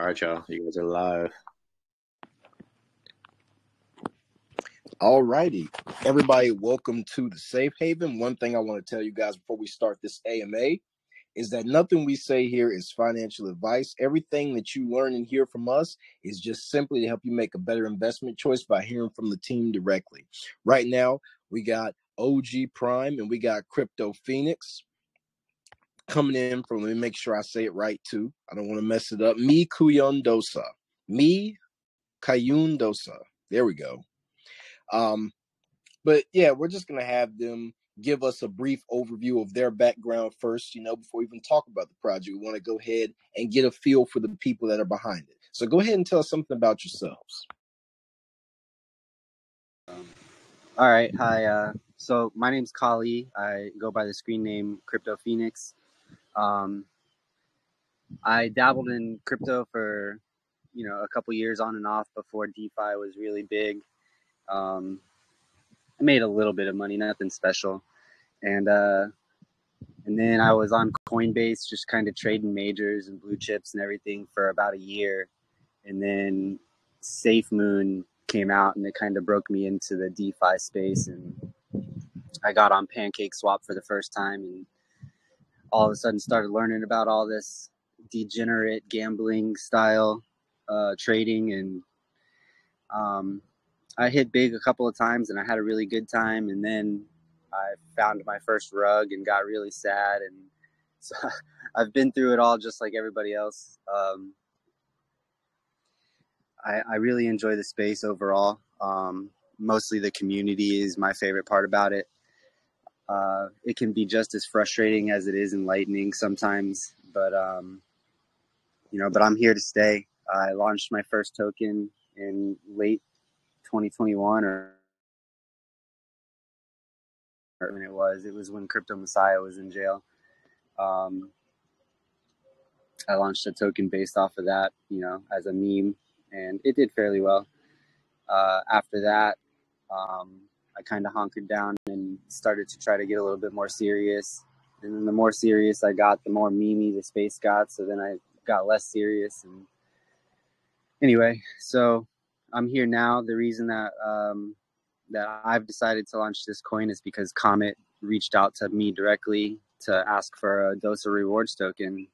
All right, y'all. You guys are live. All righty. Everybody, welcome to the Safe Haven. One thing I want to tell you guys before we start this AMA is that nothing we say here is financial advice. Everything that you learn and hear from us is just simply to help you make a better investment choice by hearing from the team directly. Right now, we got OG Prime and we got Crypto Phoenix coming in from, let me make sure I say it right too. I don't want to mess it up. Mee Kyun Dosa. Mee Kyun Dosa. There we go. But yeah, we're just going to have them give us a brief overview of their background first, before we even talk about the project. We want to go ahead and get a feel for the people that are behind it. So go ahead and tell us something about yourselves. All right. Hi. So my name's Kali. I go by the screen name Crypto Phoenix. I dabbled in crypto for, a couple years on and off before DeFi was really big. I made a little bit of money, nothing special. And then I was on Coinbase just kind of trading majors and blue chips and everything for about a year. And then SafeMoon came out and it kind of broke me into the DeFi space. And I got on PancakeSwap for the first time and all of a sudden started learning about all this degenerate gambling style trading. And I hit big a couple of times and I had a really good time. And then I found my first rug and got really sad. And so I've been through it all just like everybody else. I really enjoy the space overall. Mostly the community is my favorite part about it. It can be just as frustrating as it is enlightening sometimes, but but I'm here to stay. I launched my first token in late 2021 or when it was when Crypto Messiah was in jail. I launched a token based off of that, as a meme, and it did fairly well. After that, I kind of hunkered down and started to try to get a little bit more serious. And then the more serious I got, the more memey the space got. So then I got less serious. And anyway, so I'm here now. The reason that that I've decided to launch this coin is because Comet reached out to me directly to ask for a Dosa rewards token.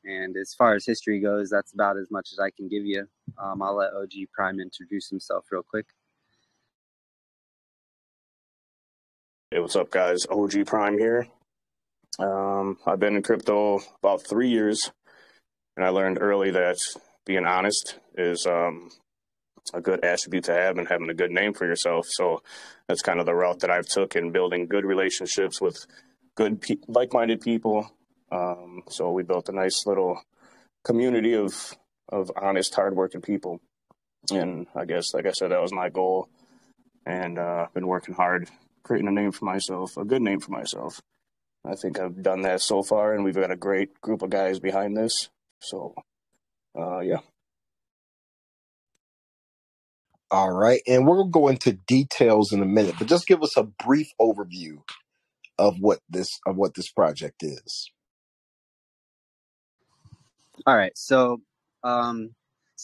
And as far as history goes, that's about as much as I can give you. I'll let OG Prime introduce himself real quick. Hey, what's up, guys? OG Prime here. I've been in crypto about 3 years, and I learned early that being honest is a good attribute to have and having a good name for yourself. So that's kind of the route that I've took in building good relationships with good, like-minded people. So we built a nice little community of honest, hardworking people. And I guess, like I said, that was my goal. And I've been working hard, creating a name for myself, a good name for myself. I think I've done that so far, and we've got a great group of guys behind this. So, yeah. All right. And we're going to go into details in a minute, but just give us a brief overview of what this project is. All right. So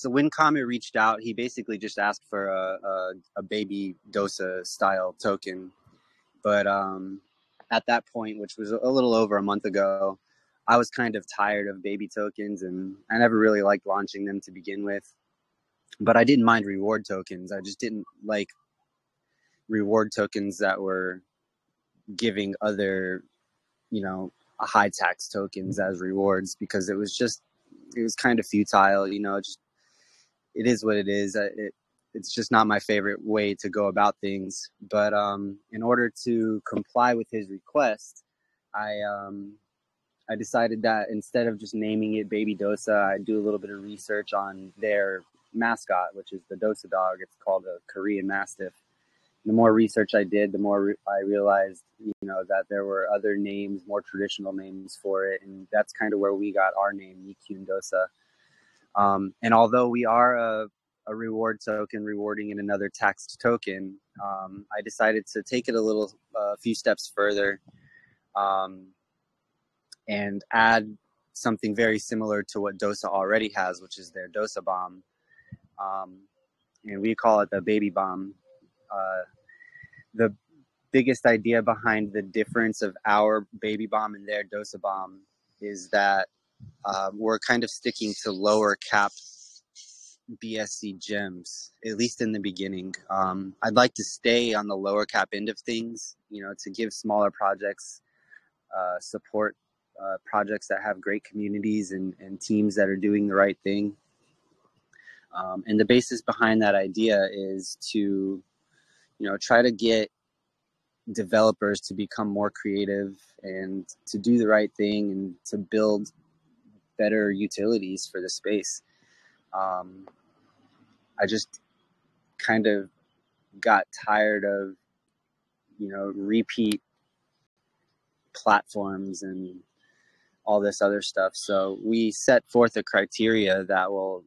when Comet reached out, he basically just asked for a baby Dosa style token. But at that point, which was a little over a month ago, I was kind of tired of baby tokens, and I never really liked launching them to begin with. But I didn't mind reward tokens. I just didn't like reward tokens that were giving other, high tax tokens as rewards, because it was kind of futile. It is what it is. It's just not my favorite way to go about things. But in order to comply with his request, I decided that instead of just naming it Baby Dosa, I'd do a little bit of research on their mascot, which is the Dosa dog. It's called a Korean Mastiff. The more research I did, the more I realized, that there were other names, more traditional names for it. And that's kind of where we got our name, Mee Kyun Dosa. And although we are a reward token rewarding in another taxed token, I decided to take it a few steps further and add something very similar to what Dosa already has, which is their Dosa bomb. And we call it the baby bomb. The biggest idea behind the difference of our baby bomb and their Dosa bomb is that we're kind of sticking to lower cap BSC gems, at least in the beginning. I'd like to stay on the lower cap end of things, to give smaller projects support, projects that have great communities and teams that are doing the right thing. And the basis behind that idea is to, try to get developers to become more creative and to do the right thing and to build better utilities for the space. I just kind of got tired of, repeat platforms and all this other stuff. So we set forth a criteria that will,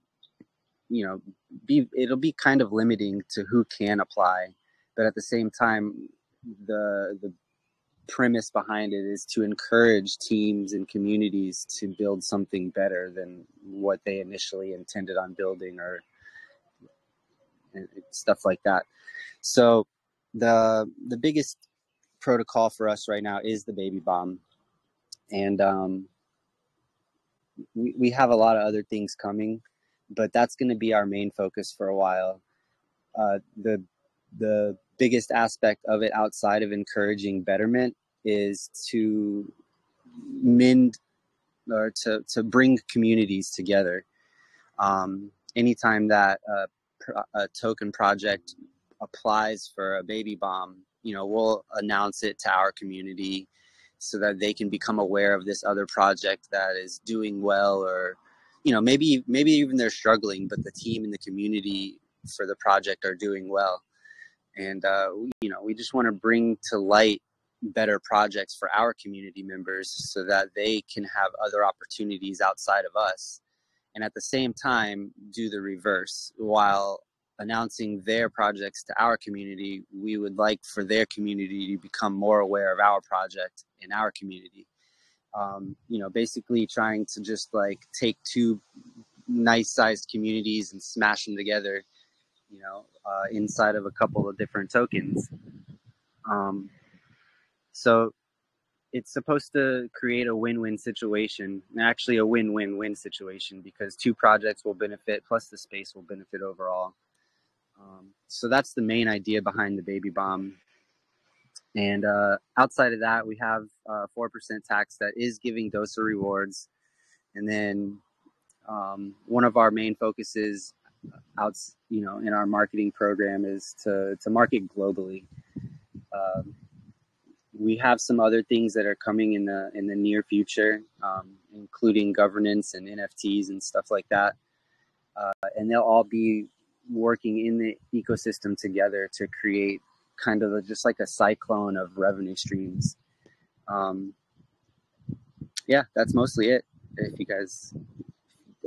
it'll be kind of limiting to who can apply, but at the same time, the premise behind it is to encourage teams and communities to build something better than what they initially intended on building or stuff like that. So the biggest protocol for us right now is the baby bomb. And we have a lot of other things coming, but that's going to be our main focus for a while. The biggest aspect of it outside of encouraging betterment is to mend or to bring communities together. Anytime that a token project applies for a baby bomb, we'll announce it to our community so that they can become aware of this other project that is doing well, or maybe even they're struggling, but the team and the community for the project are doing well. And we just want to bring to light better projects for our community members so that they can have other opportunities outside of us, and at the same time do the reverse. While announcing their projects to our community, we would like for their community to become more aware of our project in our community. Basically trying to just like take two nice sized communities and smash them together, inside of a couple of different tokens. So it's supposed to create a win-win situation, actually a win-win-win situation, because two projects will benefit, plus the space will benefit overall. So that's the main idea behind the baby bomb. And outside of that, we have 4% tax that is giving Dosa rewards. And then one of our main focuses in our marketing program is to market globally. We have some other things that are coming in the near future, including governance and NFTs and stuff like that. And they'll all be working in the ecosystem together to create kind of just like a cyclone of revenue streams. Yeah, that's mostly it. If you guys,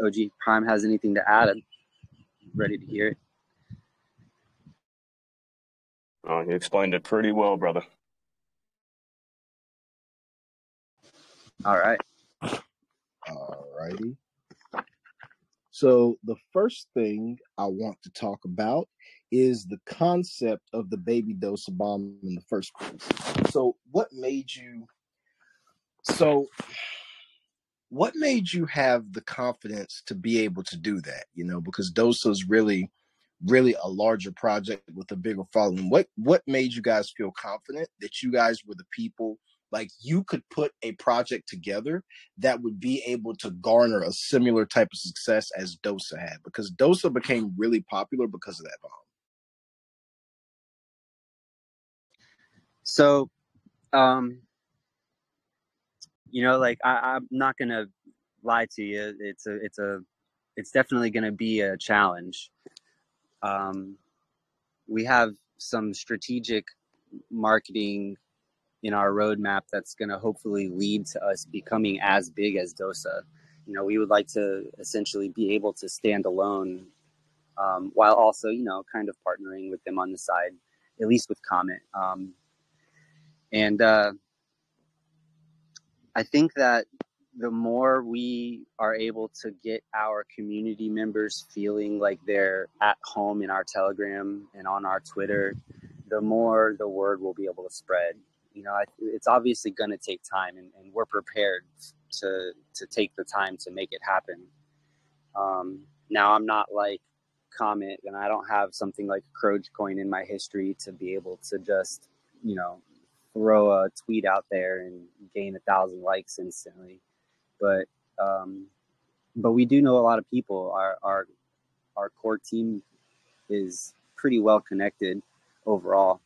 OG Prime, has anything to add, I'm ready to hear it. Oh, you explained it pretty well, brother. All right. All righty. So the first thing I want to talk about is the concept of the baby Dosa bomb in the first place. So what made you have the confidence to be able to do that? Because Dosa is really a larger project with a bigger following. What made you guys feel confident that you guys were the people, like you could put a project together that would be able to garner a similar type of success as Dosa had? Because Dosa became really popular because of that bomb. So, I'm not gonna lie to you. It's definitely gonna be a challenge. We have some strategic marketing in our roadmap that's going to hopefully lead to us becoming as big as Dosa. We would like to essentially be able to stand alone, while also, kind of partnering with them on the side, at least with Comet. And I think that the more we are able to get our community members feeling like they're at home in our Telegram and on our Twitter, the more the word will be able to spread. You know, it's obviously going to take time, and we're prepared to take the time to make it happen. Now, I'm not like Comet, and I don't have something like Crogecoin in my history to be able to just, you know, throw a tweet out there and gain 1,000 likes instantly. But we do know a lot of people. Our core team is pretty well connected overall.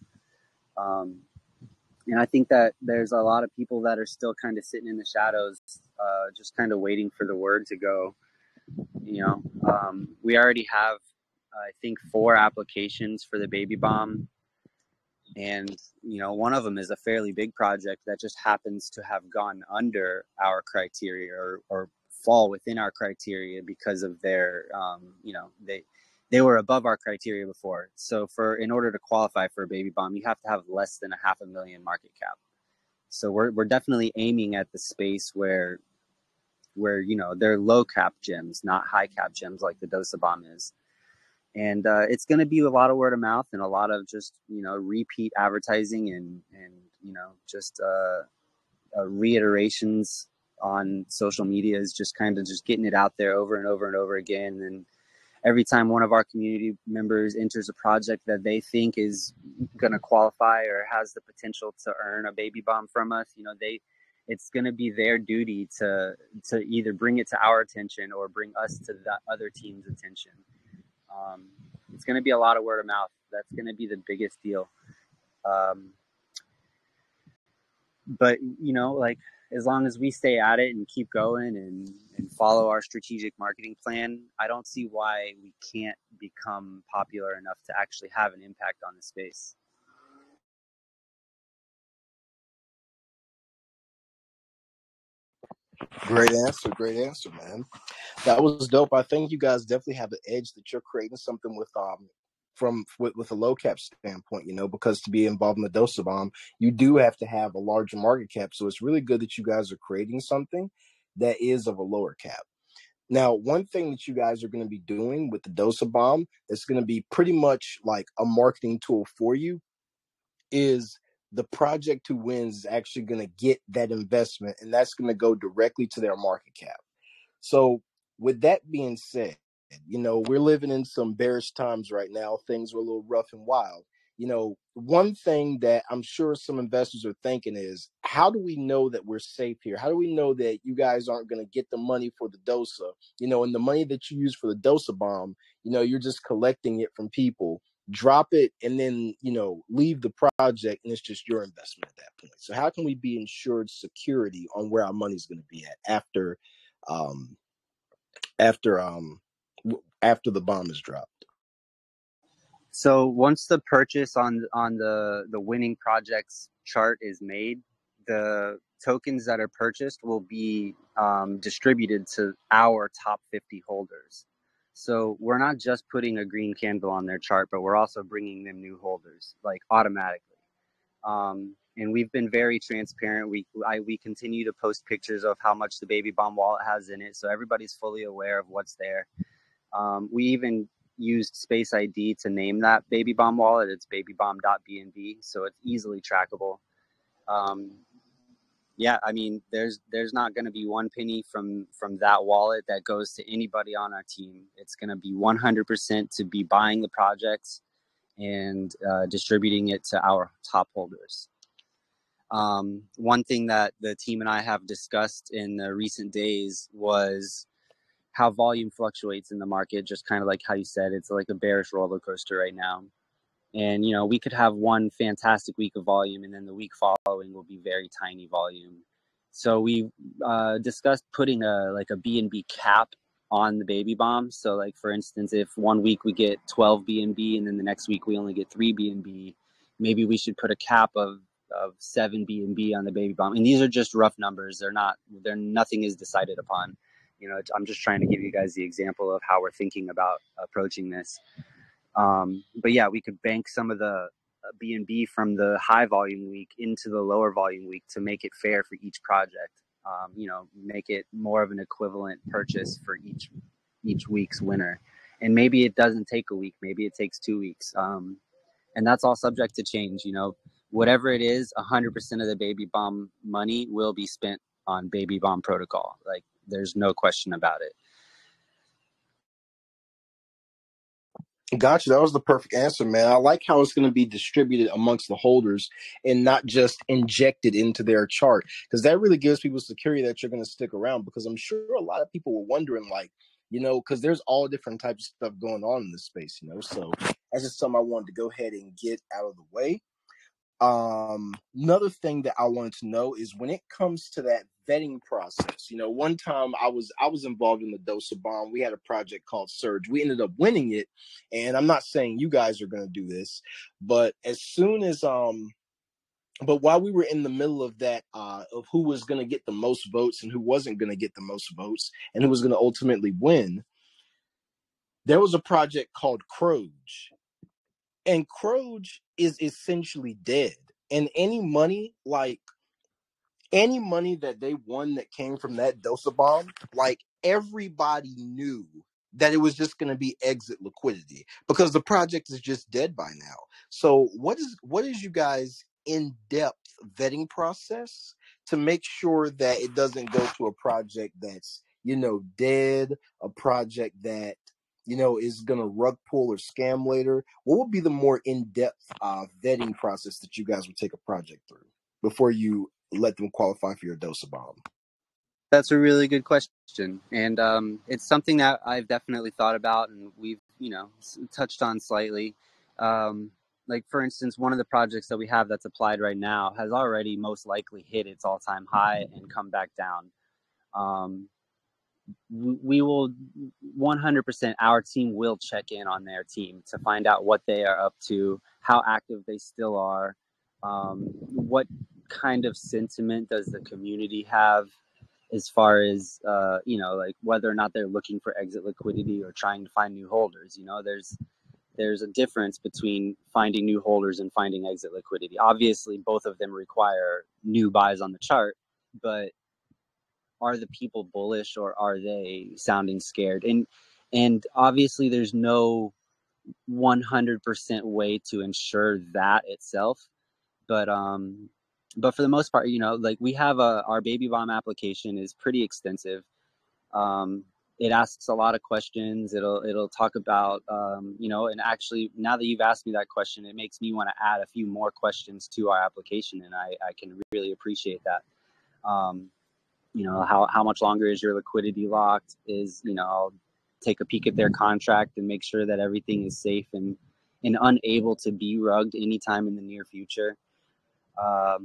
And I think that there's a lot of people that are still kind of sitting in the shadows, just kind of waiting for the word to go. You know, we already have, I think, 4 applications for the baby bomb. And, you know, one of them is a fairly big project that just happens to have gone under our criteria or fall within our criteria because of their, you know, they were above our criteria before. So in order to qualify for a baby bomb, you have to have less than $500,000 market cap. So we're definitely aiming at the space where, you know, they're low cap gems, not high cap gems like the Dosa bomb is. And it's going to be a lot of word of mouth and a lot of just, you know, repeat advertising and you know, just reiterations on social media, is just kind of just getting it out there over and over and over again. And every time one of our community members enters a project that they think is going to qualify or has the potential to earn a baby bomb from us, you know, it's going to be their duty to either bring it to our attention or bring us to that other team's attention. It's going to be a lot of word of mouth. That's going to be the biggest deal. But, you know, like, as long as we stay at it and keep going and follow our strategic marketing plan, I don't see why we can't become popular enough to actually have an impact on the space. Great answer, man. That was dope. I think you guys definitely have an edge that you're creating something with with a low cap standpoint, you know, because to be involved in the Dosa bomb, you do have to have a larger market cap. So it's really good that you guys are creating something that is of a lower cap. Now, one thing that you guys are going to be doing with the Dosa bomb that's going to be pretty much like a marketing tool for you is the project who wins is actually going to get that investment, and that's going to go directly to their market cap. So with that being said, you know, we're living in some bearish times right now. Things are a little rough and wild. You know, one thing that I'm sure some investors are thinking is, how do we know that we're safe here? How do we know that you guys aren't going to get the money for the Dosa, you know, and the money that you use for the Dosa bomb, you know, you're just collecting it from people, drop it, and then, you know, leave the project, and it's just your investment at that point. So how can we be insured security on where our money's going to be at um, after after the bomb is dropped? So once the purchase on the winning projects chart is made, the tokens that are purchased will be distributed to our top 50 holders. So we're not just putting a green candle on their chart, but we're also bringing them new holders, like, automatically. And we've been very transparent. We continue to post pictures of how much the baby bomb wallet has in it, so everybody's fully aware of what's there. We even used Space ID to name that baby bomb wallet. It's babybomb.bnb, so it's easily trackable. Yeah, I mean, there's not going to be one penny from that wallet that goes to anybody on our team. It's going to be 100% to be buying the projects and distributing it to our top holders. One thing that the team and I have discussed in the recent days was how volume fluctuates in the market, just kind of like how you said, it's like a bearish roller coaster right now. And, you know, we could have one fantastic week of volume, and then the week following will be very tiny volume. So we discussed putting a BNB cap on the baby bomb. So, like, for instance, if one week we get 12 BNB and then the next week we only get 3 BNB, maybe we should put a cap of 7 BNB on the baby bomb. And these are just rough numbers. Nothing is decided upon. You know, I'm just trying to give you guys the example of how we're thinking about approaching this. But yeah, we could bank some of the BNB from the high volume week into the lower volume week to make it fair for each project. make it more of an equivalent purchase for each week's winner. And maybe it doesn't take a week, maybe it takes 2 weeks. And that's all subject to change. Whatever it is, 100% of the baby bomb money will be spent on baby bomb protocol. Like, there's no question about it. Gotcha. That was the perfect answer, man. I like how it's going to be distributed amongst the holders and not just injected into their chart, because that really gives people security that you're going to stick around. Because I'm sure a lot of people were wondering, like, because there's all different types of stuff going on in this space, So that's just something I wanted to go ahead and get out of the way. Another thing that I wanted to know is when it comes to that vetting process. One time I was involved in the Dosa bomb. We had a project called Surge. We ended up winning it, and I'm not saying you guys are going to do this, but as soon as but while we were in the middle of that, of who was going to get the most votes and who wasn't going to get the most votes and who was going to ultimately win, there was a project called Croge. And Croge is essentially dead. And any money that they won that came from that Dosa bomb, like, everybody knew that it was just going to be exit liquidity because the project is just dead by now. So what is you guys in-depth vetting process to make sure that it doesn't go to a project that's, dead, a project that, is going to rug pull or scam later? What would be the more in-depth vetting process that you guys would take a project through before you let them qualify for your Dosa bomb? That's a really good question. And it's something that I've definitely thought about and we've, touched on slightly. Like, for instance, one of the projects that we have that's applied right now has already most likely hit its all-time high and come back down. We will 100%, our team will check in on their team to find out what they are up to, how active they still are, what kind of sentiment does the community have as far as, like whether or not they're looking for exit liquidity or trying to find new holders. There's a difference between finding new holders and finding exit liquidity. Obviously, both of them require new buys on the chart, but are the people bullish or are they sounding scared? And obviously there's no 100% way to ensure that itself, but for the most part, like, we have our baby bomb application is pretty extensive. It asks a lot of questions. It'll talk about, and actually, now that you've asked me that question, it makes me want to add a few more questions to our application, and I can really appreciate that. How much longer is your liquidity locked? I'll take a peek at their contract and make sure that everything is safe and unable to be rugged anytime in the near future. That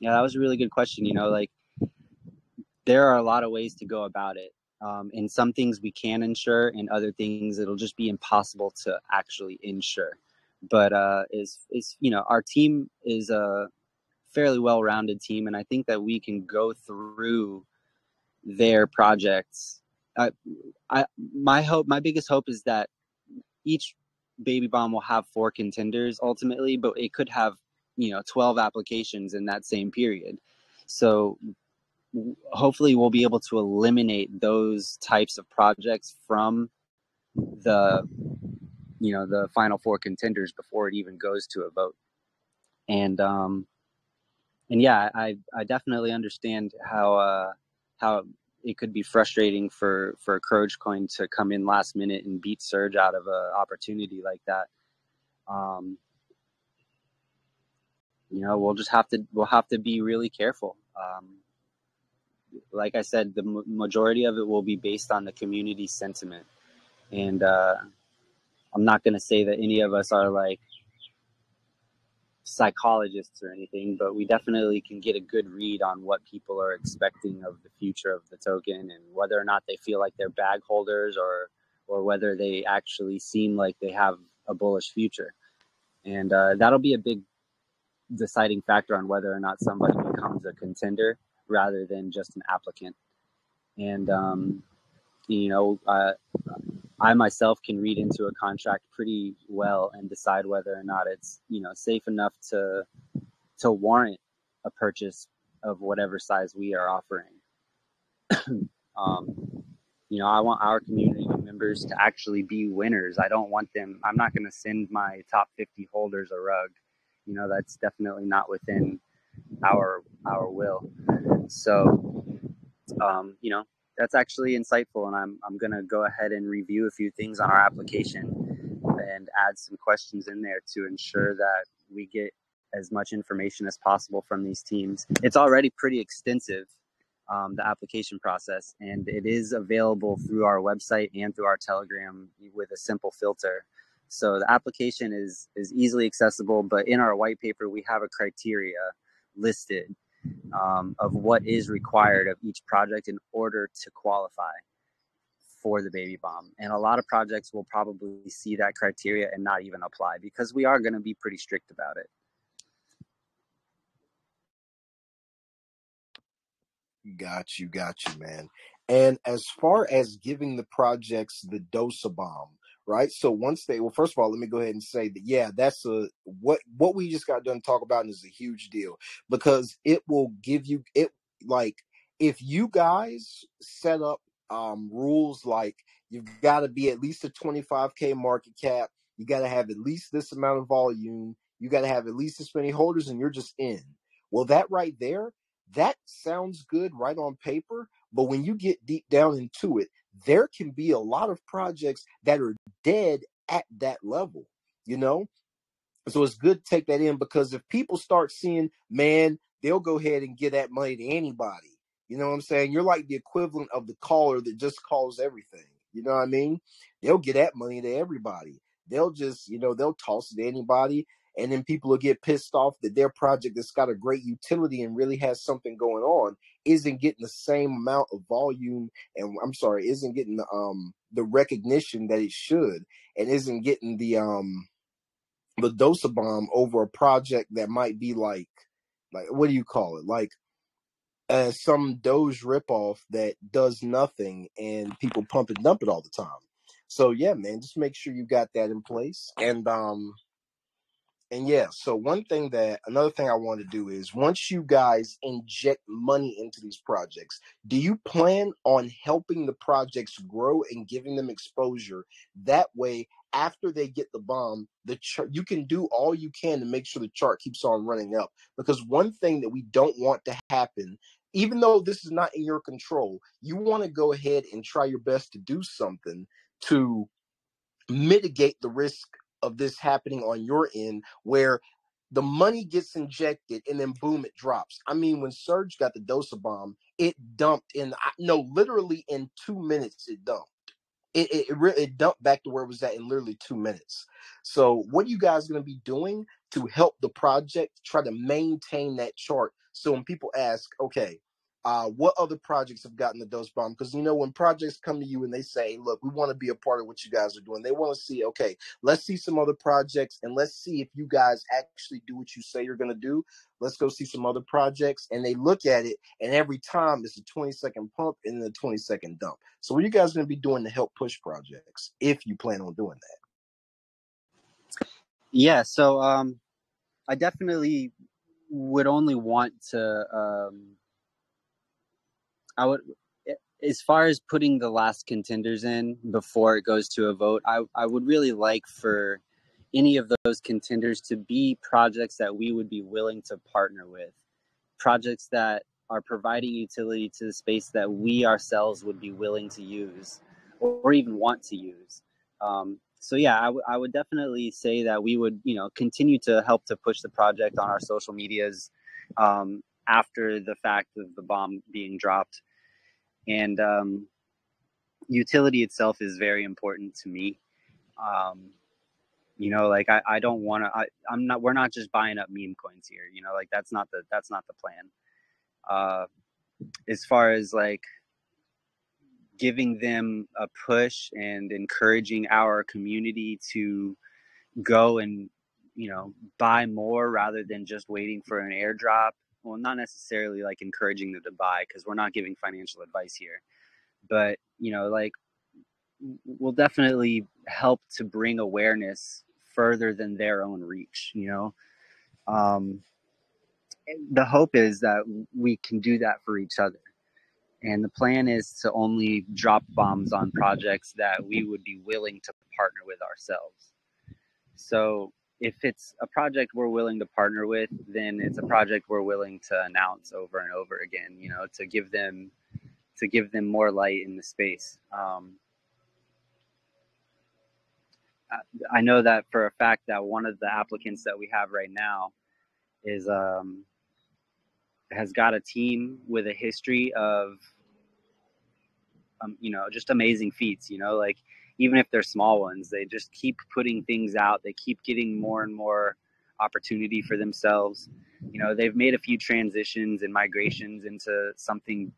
was a really good question. Like, there are a lot of ways to go about it. And some things we can insure, and other things it'll just be impossible to actually insure. But our team is a fairly well-rounded team, and I think that we can go through their projects. My biggest hope is that each baby bomb will have 4 contenders ultimately, but it could have 12 applications in that same period. So hopefully we'll be able to eliminate those types of projects from the final 4 contenders before it even goes to a vote. And yeah, I definitely understand how it could be frustrating for Croge Coin to come in last minute and beat Surge out of an opportunity like that. We'll have to be really careful. Like I said, the majority of it will be based on the community sentiment, and I'm not going to say that any of us are like psychologists or anything, but we definitely can get a good read on what people are expecting of the future of the token and whether or not they feel like they're bag holders or whether they actually seem like they have a bullish future. And that'll be a big deciding factor on whether or not somebody becomes a contender rather than just an applicant. And I myself can read into a contract pretty well and decide whether or not it's safe enough to warrant a purchase of whatever size we are offering. I want our community members to actually be winners. I don't want them, I'm not going to send my top 50 holders a rug. That's definitely not within our will. So, that's actually insightful. And I'm going to go ahead and review a few things on our application and add some questions in there to ensure that we get as much information as possible from these teams. It's already pretty extensive, the application process, and it is available through our website and through our Telegram with a simple filter. So the application is easily accessible, but in our white paper, we have a criteria listed of what is required of each project in order to qualify for the baby bomb. And a lot of projects will probably see that criteria and not even apply, because we are going to be pretty strict about it. Got you, man. And as far as giving the projects the Dosa bomb, right? So first of all, let me go ahead and say that, yeah, that's what we just got done talking about is a huge deal, because it will give you it, like, if you guys set up rules like you've got to be at least a 25K market cap, you got to have at least this amount of volume, you got to have at least this many holders, and you're just in. Well, that right there, that sounds good right on paper, but when you get deep down into it, there can be a lot of projects that are dead at that level, you know? So it's good to take that in, because if people start seeing, man, they'll go ahead and give that money to anybody. You know what I'm saying? You're like the equivalent of the caller that just calls everything. You know what I mean? They'll give that money to everybody. They'll just, they'll toss it to anybody. And then people will get pissed off that their project that's got a great utility and really has something going on isn't getting the same amount of volume, and isn't getting the recognition that it should, and isn't getting the Dosa bomb over a project that might be like what do you call it? Like some Doge ripoff that does nothing and people pump and dump it all the time. So yeah, man, just make sure you got that in place. And yeah, so another thing I want to do is, once you guys inject money into these projects, do you plan on helping the projects grow and giving them exposure? That way, after they get the bomb, you can do all you can to make sure the chart keeps on running up. Because one thing that we don't want to happen, even though this is not in your control, you want to go ahead and try your best to do something to mitigate the risk of this happening on your end, where the money gets injected and then boom, it drops. I mean, when Surge got the Dosa bomb, it dumped literally in 2 minutes. It dumped. It dumped back to where it was at in literally 2 minutes. So what are you guys going to be doing to help the project try to maintain that chart? So when people ask, okay, what other projects have gotten the Dose bomb? Because when projects come to you and they say, look, we want to be a part of what you guys are doing, they want to see, okay, let's see some other projects, and let's see if you guys actually do what you say you're going to do. Let's go see some other projects. And they look at it, and every time it's a 20-second pump and then a 20-second dump. So what are you guys going to be doing to help push projects, if you plan on doing that? Yeah, so I definitely would only want to I would, as far as putting the last contenders in before it goes to a vote, I would really like for any of those contenders to be projects that we would be willing to partner with, projects that are providing utility to the space that we ourselves would be willing to use or even want to use. So yeah, I would definitely say that we would, continue to help to push the project on our social medias after the fact of the bomb being dropped. And utility itself is very important to me. Like I don't want to. We're not just buying up meme coins here. Like that's not the plan. As far as like giving them a push and encouraging our community to go and buy more rather than just waiting for an airdrop. Well, not necessarily like encouraging them to buy, because we're not giving financial advice here, but like will definitely help to bring awareness further than their own reach. the hope is that we can do that for each other. And the plan is to only drop bombs on projects that we would be willing to partner with ourselves. So if it's a project we're willing to partner with, then it's a project we're willing to announce over and over again, to give them more light in the space. I know that for a fact that one of the applicants that we have right now is has got a team with a history of just amazing feats. Like even if they're small ones, they just keep putting things out. They keep getting more and more opportunity for themselves. They've made a few transitions and migrations into something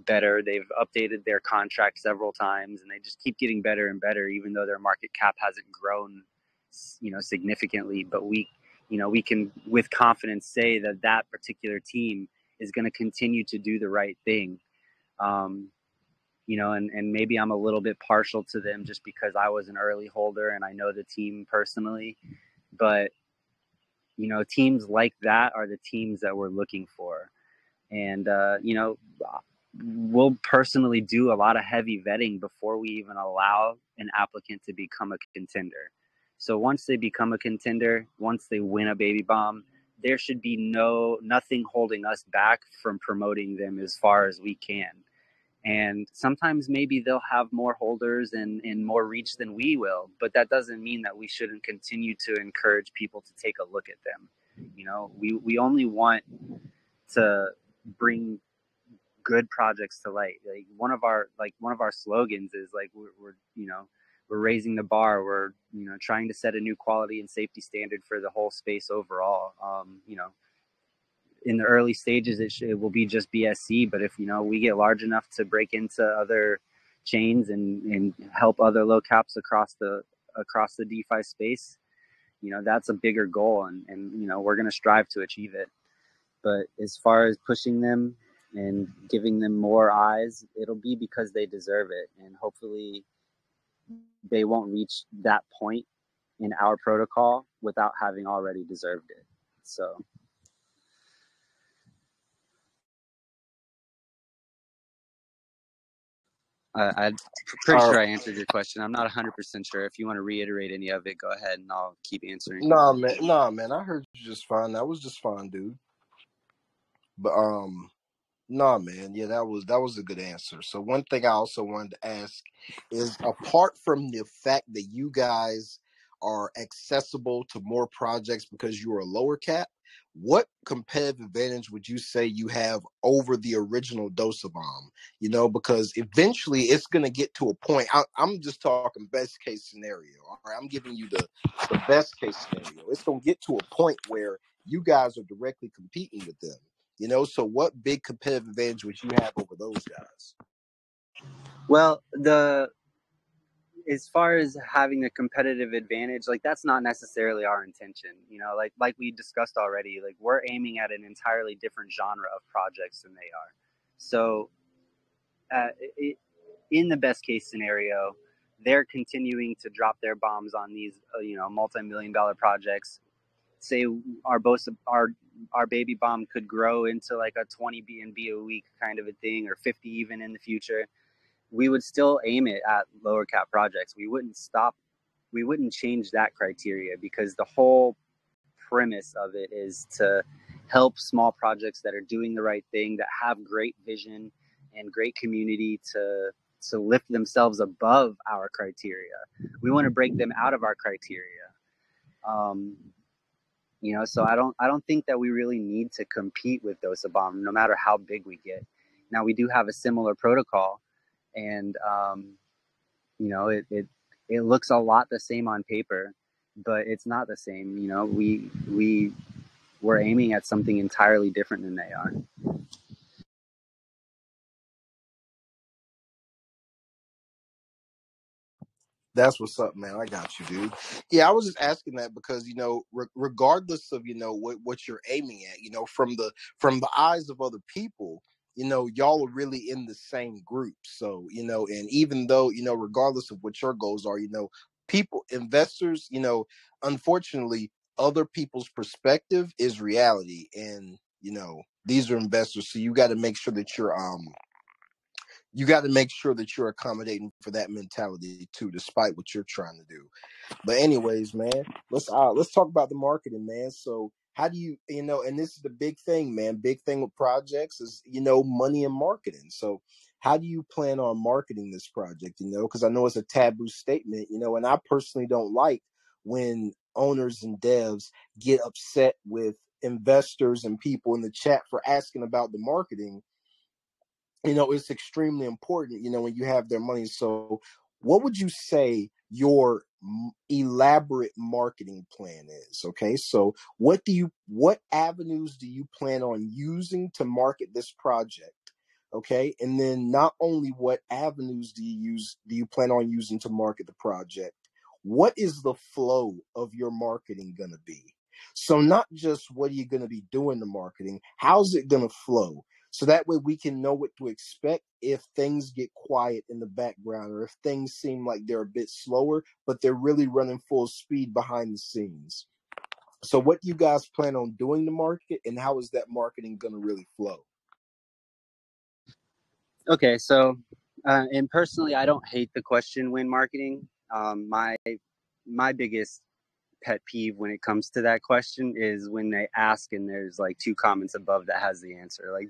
better. They've updated their contract several times, and they just keep getting better and better, even though their market cap hasn't grown significantly. But we can with confidence say that that particular team is going to continue to do the right thing. And maybe I'm a little bit partial to them just because I was an early holder and I know the team personally. But teams like that are the teams that we're looking for. And we'll personally do a lot of heavy vetting before we even allow an applicant to become a contender. So once they become a contender, once they win a baby bomb, there should be nothing holding us back from promoting them as far as we can. And sometimes maybe they'll have more holders and more reach than we will, but that doesn't mean that we shouldn't continue to encourage people to take a look at them. We only want to bring good projects to light. Like one of our slogans is like we're raising the bar. We're trying to set a new quality and safety standard for the whole space overall. In the early stages, it will be just BSC, but if we get large enough to break into other chains and help other low caps across the DeFi space, that's a bigger goal, and we're going to strive to achieve it. But as far as pushing them and giving them more eyes, it'll be because they deserve it, and hopefully they won't reach that point in our protocol without having already deserved it. So I'm pretty sure I answered your question. I'm not 100% sure. If you want to reiterate any of it, go ahead and I'll keep answering. Nah, man. I heard you just fine. That was just fine, dude. But nah, man. Yeah, that was a good answer. So one thing I also wanted to ask is, apart from the fact that you guys are accessible to more projects because you are a lower cap, what competitive advantage would you say you have over the original Dosa bomb? Because eventually it's going to get to a point. I'm just talking best case scenario. All right, I'm giving you the best case scenario. It's going to get to a point where you guys are directly competing with them. So what big competitive advantage would you have over those guys? Well, as far as having a competitive advantage, like that's not necessarily our intention. Like we discussed already, like we're aiming at an entirely different genre of projects than they are. So in the best case scenario, they're continuing to drop their bombs on these multi-million-dollar projects. Say our baby bomb could grow into like a 20 BNB a week kind of a thing, or 50 even in the future. We would still aim it at lower cap projects. We wouldn't change that criteria, because the whole premise of it is to help small projects that are doing the right thing, that have great vision and great community, to lift themselves above our criteria. We want to break them out of our criteria. So I don't think that we really need to compete with Dosa Bomb, no matter how big we get. Now, we do have a similar protocol, and it looks a lot the same on paper, but it's not the same. We're aiming at something entirely different than they are. That's what's up, man. I got you, dude. Yeah, I was just asking that because regardless of what you're aiming at, from the eyes of other people, y'all are really in the same group. So and even though regardless of what your goals are, people, investors, unfortunately, other people's perspective is reality, and You know, these are investors, so you got to make sure that you're accommodating for that mentality too, despite what you're trying to do. But anyways, man, let's talk about the marketing, man. So how do you, and this is the big thing, man. Big thing with projects is, money and marketing. So how do you plan on marketing this project? Because I know it's a taboo statement, and I personally don't like when owners and devs get upset with investors and people in the chat for asking about the marketing. It's extremely important, when you have their money. So what would you say your elaborate marketing plan is? Okay. So what avenues do you plan on using to market this project? Okay. And then not only what avenues do you plan on using to market the project? What is the flow of your marketing going to be? So not just what are you going to be doing the marketing, how's it going to flow? So that way we can know what to expect if things get quiet in the background or if things seem like they're a bit slower, but they're really running full speed behind the scenes. So what do you guys plan on doing the market, and how is that marketing going to really flow? Okay, so and personally, I don't hate the question when marketing. My biggest pet peeve when it comes to that question is when they ask and there's like two comments above that has the answer. Like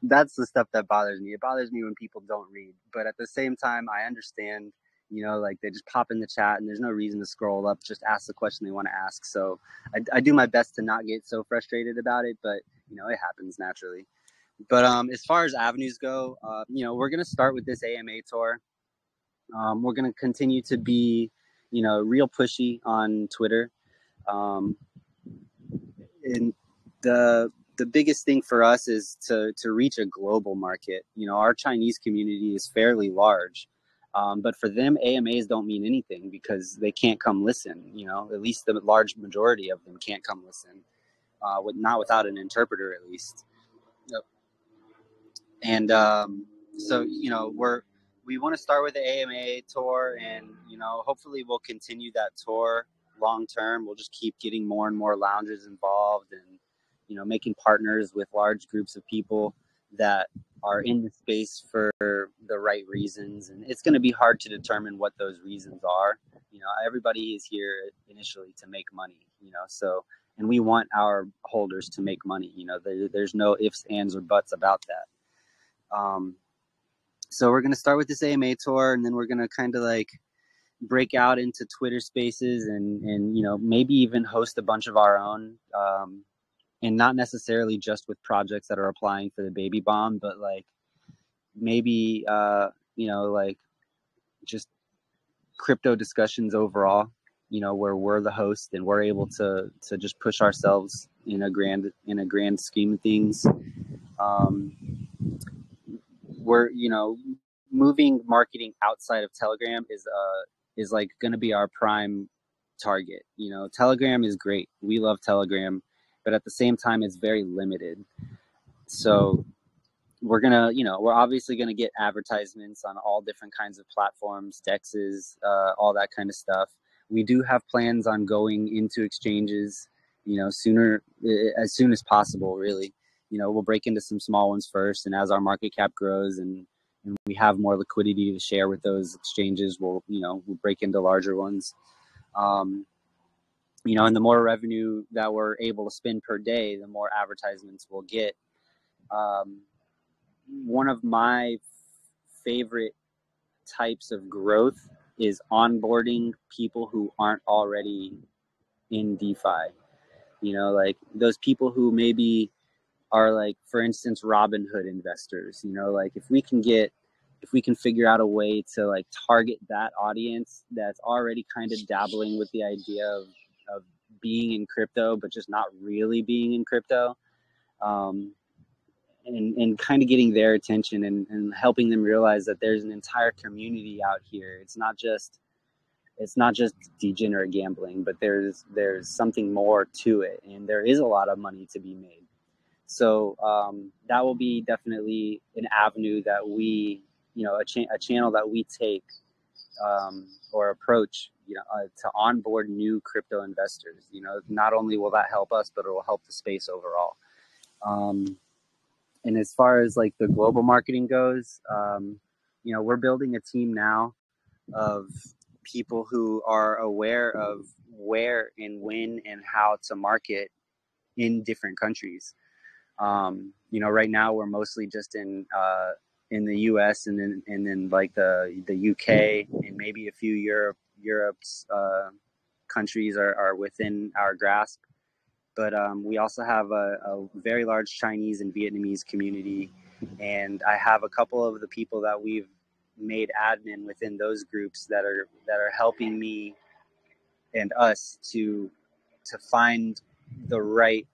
that's the stuff that bothers me. It bothers me when people don't read. But at the same time, I understand, like they just pop in the chat and there's no reason to scroll up, just ask the question they want to ask. So I do my best to not get so frustrated about it, but it happens naturally. But as far as avenues go, we're going to start with this AMA tour. We're going to continue to be, real pushy on Twitter. And the biggest thing for us is to reach a global market. Our Chinese community is fairly large, but for them, AMAs don't mean anything because they can't come listen. At least the large majority of them can't come listen, not without an interpreter at least. And so we want to start with the AMA tour, and hopefully we'll continue that tour long term. We'll just keep getting more and more lounges involved, and making partners with large groups of people that are in the space for the right reasons. And it's going to be hard to determine what those reasons are. Everybody is here initially to make money, so, and we want our holders to make money. There's no ifs, ands, or buts about that. So we're going to start with this AMA tour, and then we're going to kind of like break out into Twitter spaces and maybe even host a bunch of our own, and not necessarily just with projects that are applying for the baby bomb, but like maybe, like just crypto discussions overall, where we're the host and we're able to just push ourselves in a grand scheme of things. We're moving marketing outside of Telegram is like going to be our prime target. Telegram is great, we love Telegram, but at the same time it's very limited. So we're obviously gonna get advertisements on all different kinds of platforms, dexes, all that kind of stuff. We do have plans on going into exchanges sooner, as soon as possible, really. We'll break into some small ones first, and as our market cap grows and we have more liquidity to share with those exchanges, we'll break into larger ones. And the more revenue that we're able to spend per day, the more advertisements we'll get. One of my favorite types of growth is onboarding people who aren't already in DeFi. Like those people who maybe are like, for instance, Robinhood investors. Like if we can figure out a way to like target that audience that's already kind of dabbling with the idea of being in crypto, but just not really being in crypto, and kind of getting their attention and helping them realize that there's an entire community out here. It's not just degenerate gambling, but there's something more to it, and there is a lot of money to be made. So that will be definitely an avenue that we, a channel that we take or approach, to onboard new crypto investors. Not only will that help us, but it will help the space overall. And as far as like the global marketing goes, we're building a team now of people who are aware of where and when and how to market in different countries. Right now we're mostly just in the U.S. and then like the UK and maybe a few Europe's countries are within our grasp. But we also have a very large Chinese and Vietnamese community, and I have a couple of the people that we've made admin within those groups that are helping me and us to find the right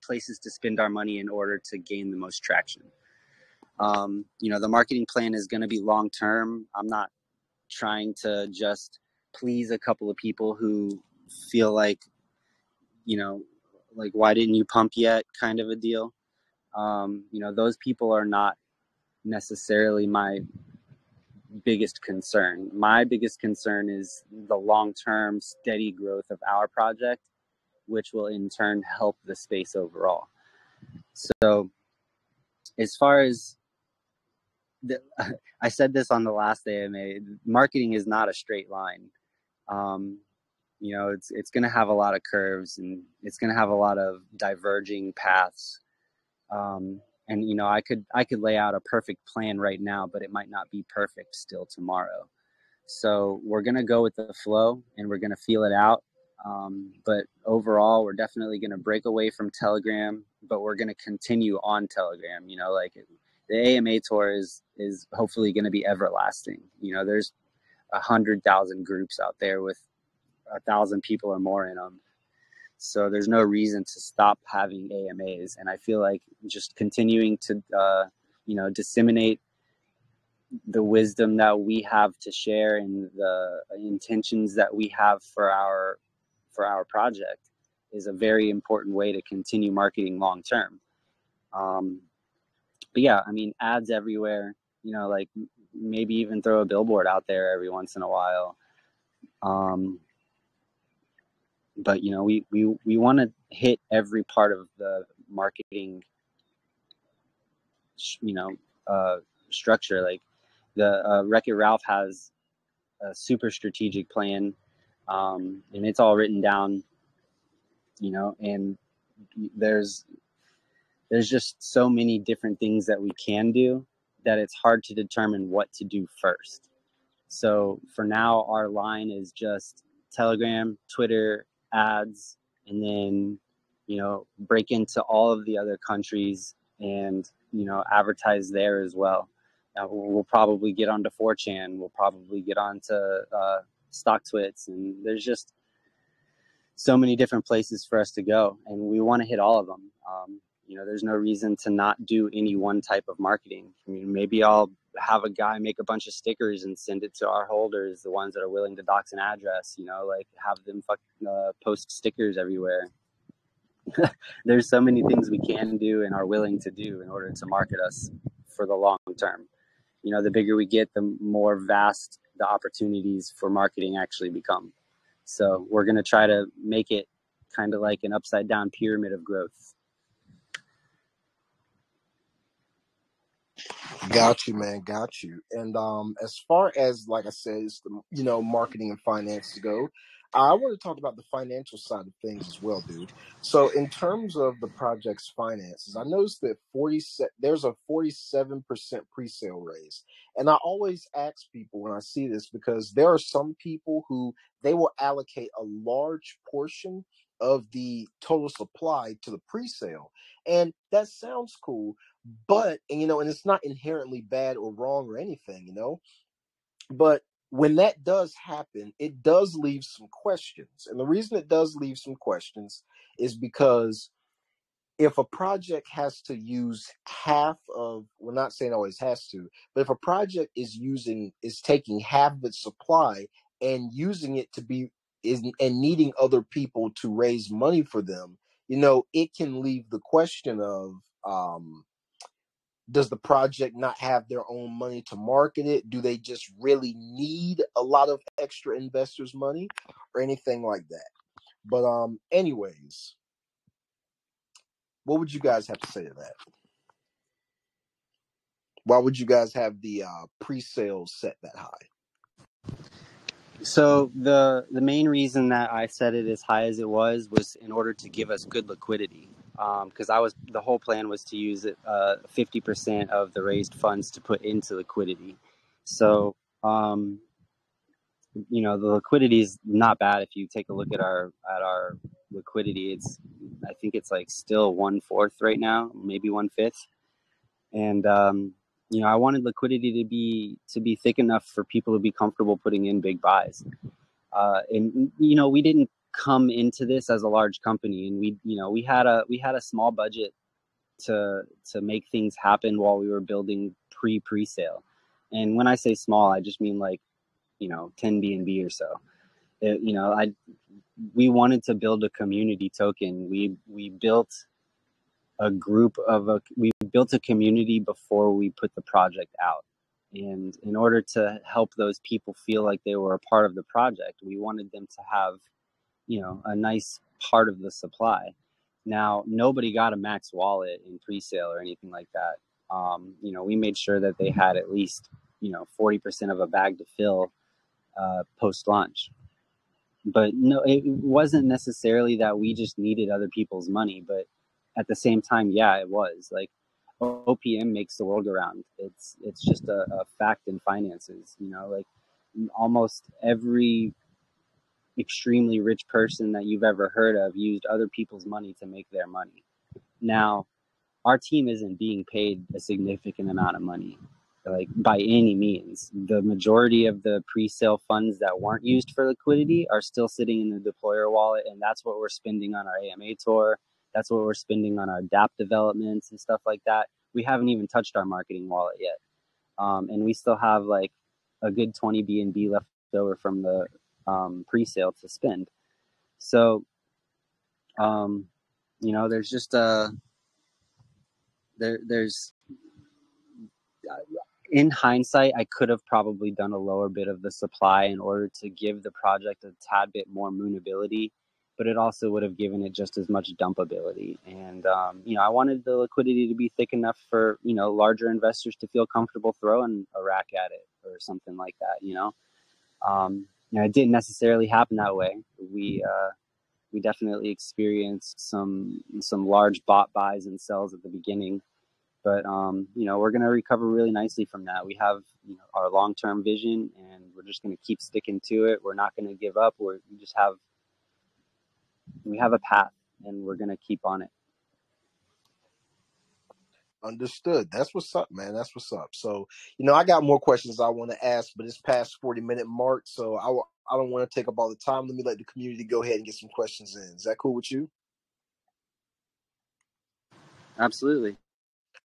places to spend our money in order to gain the most traction. The marketing plan is going to be long term. I'm not trying to just please a couple of people who feel like, like, why didn't you pump yet kind of a deal. Those people are not necessarily my biggest concern. My biggest concern is the long-term steady growth of our project, which will in turn help the space overall. So as far as I said this on the last AMA, marketing is not a straight line. It's going to have a lot of curves, and it's going to have a lot of diverging paths. And I could lay out a perfect plan right now, but it might not be perfect still tomorrow. So we're going to go with the flow, and we're going to feel it out. But overall, we're definitely going to break away from Telegram, but we're going to continue on Telegram. The AMA tour is hopefully going to be everlasting. There's 100,000 groups out there with 1,000 people or more in them. So there's no reason to stop having AMAs. And I feel like just continuing to, disseminate the wisdom that we have to share and the intentions that we have for our project is a very important way to continue marketing long term. But yeah, I mean, ads everywhere, like maybe even throw a billboard out there every once in a while. But we want to hit every part of the marketing structure. Like the Wreck-It Ralph has a super strategic plan, and it's all written down, and there's just so many different things that we can do that it's hard to determine what to do first. So for now, our line is just Telegram, Twitter, ads, and then, break into all of the other countries and, advertise there as well. Now, we'll probably get onto 4chan. We'll probably get onto StockTwits, and there's just so many different places for us to go, and we want to hit all of them. There's no reason to not do any one type of marketing. I mean, maybe I'll have a guy make a bunch of stickers and send it to our holders, the ones that are willing to dox an address, like have them post stickers everywhere. There's so many things we can do and are willing to do in order to market us for the long term. The bigger we get, the more vast the opportunities for marketing actually become. So we're going to try to make it kind of like an upside down pyramid of growth. Got you, man. Got you. And as far as, like I said, it's the, marketing and finances go, I want to talk about the financial side of things as well, dude. So in terms of the project's finances, I noticed that there's a 47% pre-sale raise. And I always ask people when I see this, because there are some people who they will allocate a large portion of the total supply to the pre-sale. And that sounds cool. But, and it's not inherently bad or wrong or anything, but when that does happen, it does leave some questions. And the reason it does leave some questions is because if a project has to use half of, we're not saying always has to, but if a project is taking half of its supply and using it and needing other people to raise money for them, it can leave the question of, does the project not have their own money to market it? Do they just really need a lot of extra investors' money or anything like that? But anyways, What would you guys have to say to that? Why would you guys have the pre-sales set that high? So the main reason that I set it as high as it was in order to give us good liquidity. Because the whole plan was to use 50% of the raised funds to put into liquidity. So the liquidity is not bad. If you take a look at our liquidity, I think it's like still 1/4 right now, maybe 1/5. And I wanted liquidity to be thick enough for people to be comfortable putting in big buys. And we didn't come into this as a large company, and we had a small budget to make things happen while we were building pre-sale. And when I say small, I just mean like 10 BNB or so. We wanted to build a community token. We built we built a community before we put the project out. And in order to help those people feel like they were a part of the project, we wanted them to have, a nice part of the supply. Now, nobody got a max wallet in pre-sale or anything like that. We made sure that they had at least, 40% of a bag to fill post-launch. But no, it wasn't necessarily that we just needed other people's money, but at the same time, yeah, it was like OPM makes the world go round. It's just a fact in finances, like almost every extremely rich person that you've ever heard of used other people's money to make their money. Now, our team isn't being paid a significant amount of money, like by any means. The majority of the pre-sale funds that weren't used for liquidity are still sitting in the deployer wallet, and that's what we're spending on our AMA tour. That's what we're spending on our DApp developments and stuff like that. We haven't even touched our marketing wallet yet, and we still have like a good 20 BNB left over from the pre-sale to spend. So, there's just there's in hindsight, I could have probably done a lower bit of the supply in order to give the project a tad bit more moonability, but it also would have given it just as much dumpability. And, I wanted the liquidity to be thick enough for, larger investors to feel comfortable throwing a rack at it or something like that, it didn't necessarily happen that way. We definitely experienced some large bot buys and sells at the beginning. But, we're going to recover really nicely from that. We have our long-term vision, and we're just going to keep sticking to it. We're not going to give up. We have a path, and we're going to keep on it. Understood. That's what's up, man. That's what's up. So, I got more questions I want to ask, but it's past 40-minute mark. So I don't want to take up all the time. Let me let the community go ahead and get some questions in. Is that cool with you? Absolutely.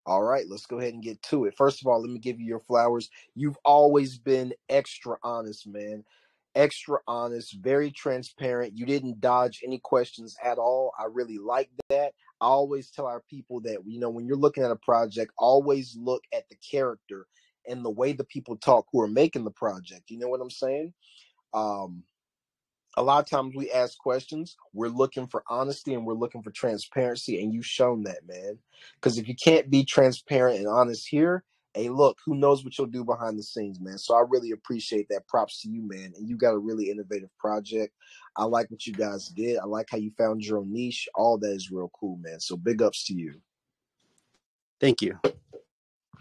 All right, let's go ahead and get to it. First of all, let me give you your flowers. You've always been extra honest, man. Extra honest, very transparent. You didn't dodge any questions at all. I really like that. I always tell our people that, when you're looking at a project, always look at the character and the way the people talk who are making the project. You know what I'm saying? A lot of times we ask questions, we're looking for honesty and we're looking for transparency, and you've shown that, man. Because if you can't be transparent and honest here, hey, look, who knows what you'll do behind the scenes, man. So I really appreciate that. Props to you, man. And you got a really innovative project. I like what you guys did. I like how you found your own niche. All that is real cool, man. So big ups to you. Thank you.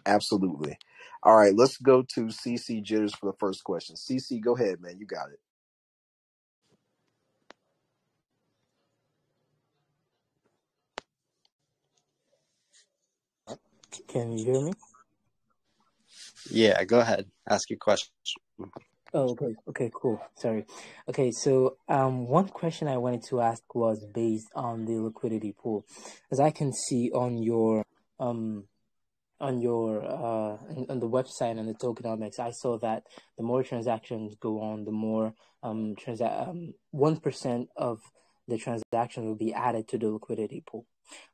Absolutely. All right, let's go to CC Jitters for the first question. CC, go ahead, man. You got it. Can you hear me? Yeah, go ahead. Ask your question. Oh, okay. Okay, cool. Sorry. Okay, so one question I wanted to ask was based on the liquidity pool. As I can see on your on the website and the tokenomics, I saw that the more transactions go on, the more 1% of the transaction will be added to the liquidity pool.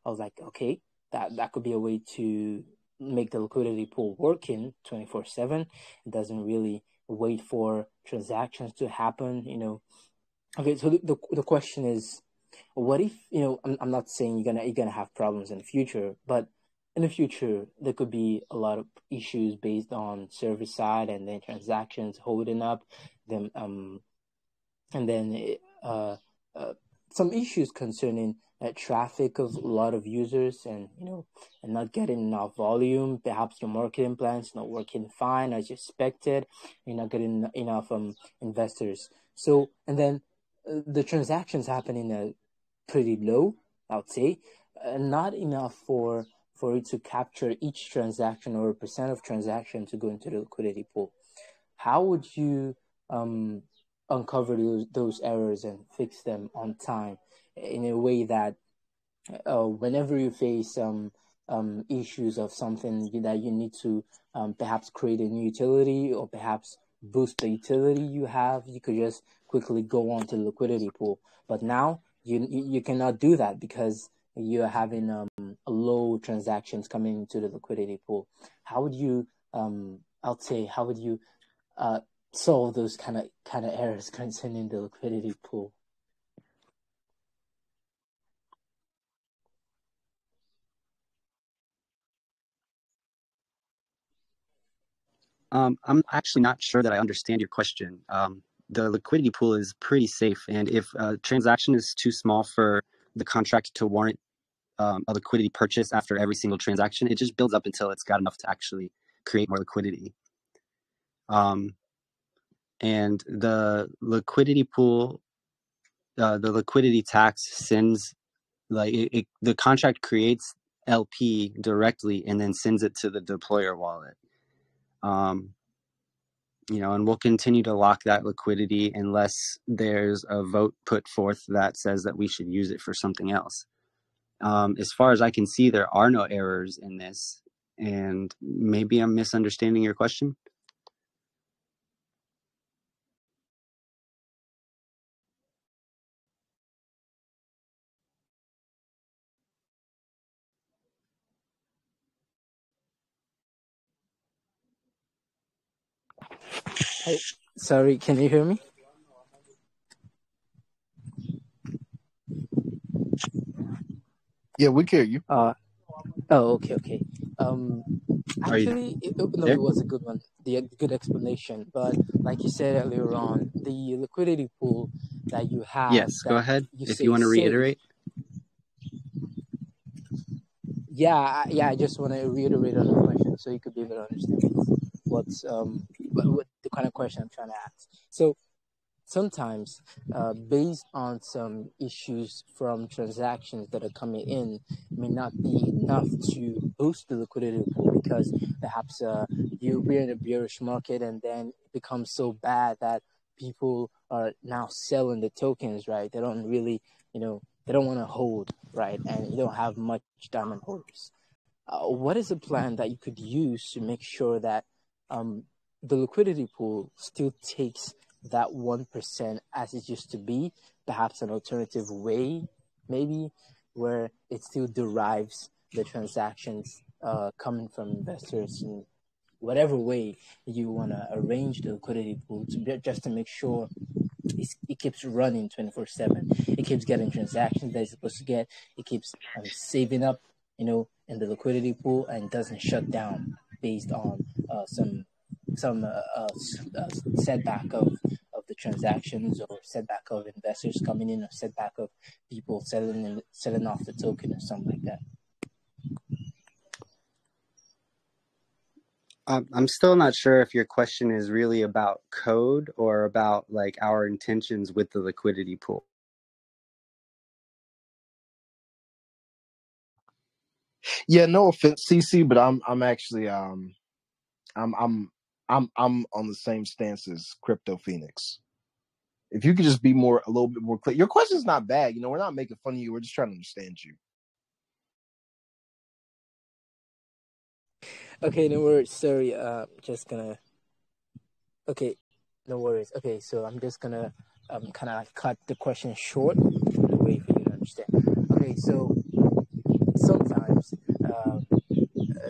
I was like, okay, that could be a way to make the liquidity pool working 24/7. It doesn't really wait for transactions to happen, Okay, so the question is, What if, I'm not saying you're gonna have problems in the future, but in the future there could be a lot of issues based on server side and then transactions holding up them, and then uh, some issues concerning traffic of a lot of users, and and not getting enough volume. Perhaps your marketing plan's not working fine as you expected. You're not getting enough investors. So, and then the transactions happening pretty low, I would say, not enough for it to capture each transaction or a percent of transaction to go into the liquidity pool. How would you um, uncover those errors and fix them on time in a way that whenever you face issues of something that you need to perhaps create a new utility or perhaps boost the utility you have, you could just quickly go on to the liquidity pool. But now you cannot do that because you're having low transactions coming into the liquidity pool. How would you I'll say how would you uh, solve those kind of errors concerning the liquidity pool? I'm actually not sure that I understand your question. The liquidity pool is pretty safe, and if a transaction is too small for the contract to warrant a liquidity purchase after every single transaction, it just builds up until it's got enough to actually create more liquidity. And the liquidity pool, the liquidity tax sends the contract creates LP directly and then sends it to the deployer wallet. And we'll continue to lock that liquidity unless there's a vote put forth that says that we should use it for something else. As far as I can see, there are no errors in this, and maybe I'm misunderstanding your question. Hey, sorry, can you hear me? Yeah, we hear you. Oh, okay. Um, Are you Actually, no, there? it was a good one, the good explanation. But like you said earlier on, the liquidity pool that you have, Yes, go that ahead you if you say want to safe. reiterate. Yeah, I just want to reiterate on the question so you could be able to understand what the kind of question I'm trying to ask. So sometimes, based on some issues from transactions that are coming in, may not be enough to boost the liquidity pool because perhaps we're in a bearish market and then it becomes so bad that people are now selling the tokens, right? They don't really, they don't want to hold, right? And you don't have much diamond holders. What is a plan that you could use to make sure that um, the liquidity pool still takes that 1% as it used to be, perhaps an alternative way, maybe, where it still derives the transactions coming from investors in whatever way you want to arrange the liquidity pool just to make sure it keeps running 24/7. It keeps getting transactions that it's supposed to get. It keeps saving up, in the liquidity pool and doesn't shut down based on some setback of the transactions or setback of investors coming in or setback of people selling off the token or something like that. I'm still not sure if your question is really about code or about like our intentions with the liquidity pool. Yeah, no offense, CC, but I'm actually I'm on the same stance as Crypto Phoenix. If you could just be a little bit more clear. Your question's not bad. We're not making fun of you. We're just trying to understand you. Okay, no worries. Sorry, just gonna. Okay, no worries. Okay, so I'm just gonna kind of like cut the question short in a way for you to understand. Okay, so sometimes